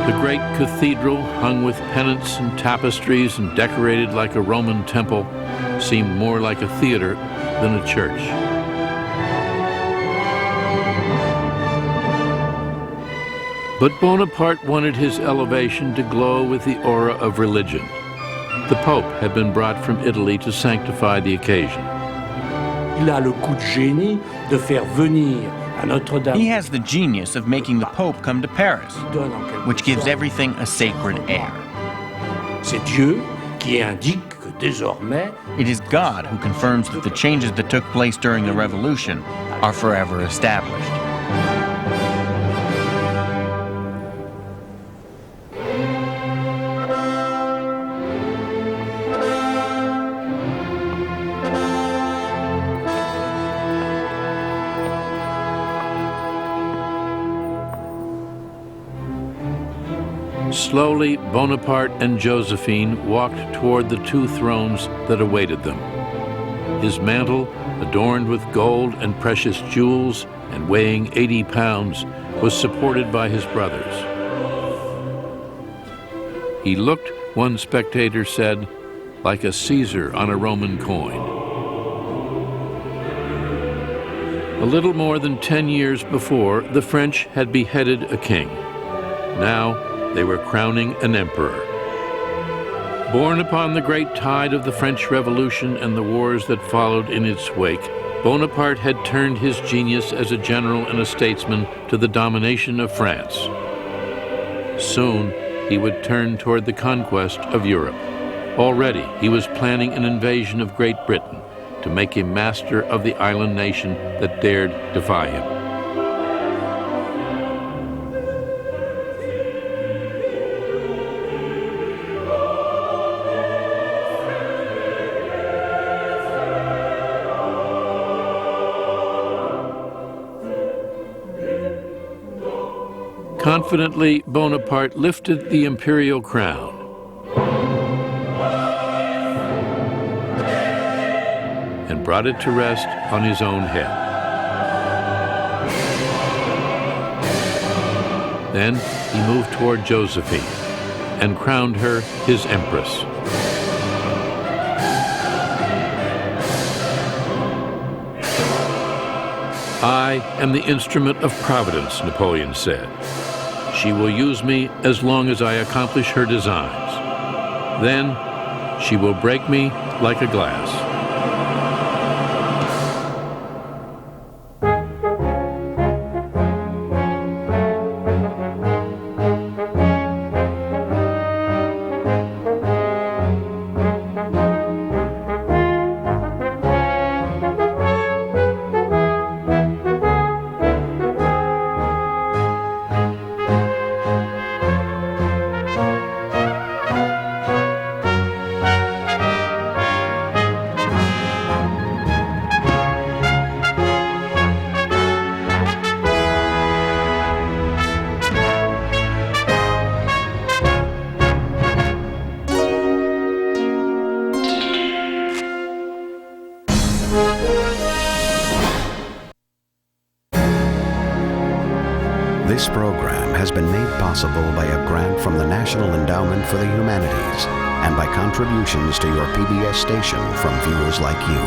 The great cathedral, hung with pennants and tapestries and decorated like a Roman temple, seemed more like a theater than a church. But Bonaparte wanted his elevation to glow with the aura of religion. The Pope had been brought from Italy to sanctify the occasion. Il a le coup de génie de faire venir à Notre-Dame. He has the genius of making the Pope come to Paris, which gives everything a sacred air. C'est Dieu qui indique que désormais, it is God who confirms that the changes that took place during the Revolution are forever established. Slowly, Bonaparte and Josephine walked toward the two thrones that awaited them. His mantle, adorned with gold and precious jewels and weighing 80 pounds, was supported by his brothers. He looked, one spectator said, like a Caesar on a Roman coin. A little more than 10 years before, the French had beheaded a king. Now, they were crowning an emperor. Born upon the great tide of the French Revolution and the wars that followed in its wake, Bonaparte had turned his genius as a general and a statesman to the domination of France. Soon, he would turn toward the conquest of Europe. Already, he was planning an invasion of Great Britain to make him master of the island nation that dared defy him. Confidently, Bonaparte lifted the imperial crown. And brought it to rest on his own head. Then he moved toward Josephine and crowned her his empress. I am the instrument of Providence, Napoleon said. She will use me as long as I accomplish her designs. Then she will break me like a glass. This program has been made possible by a grant from the National Endowment for the Humanities and by contributions to your PBS station from viewers like you.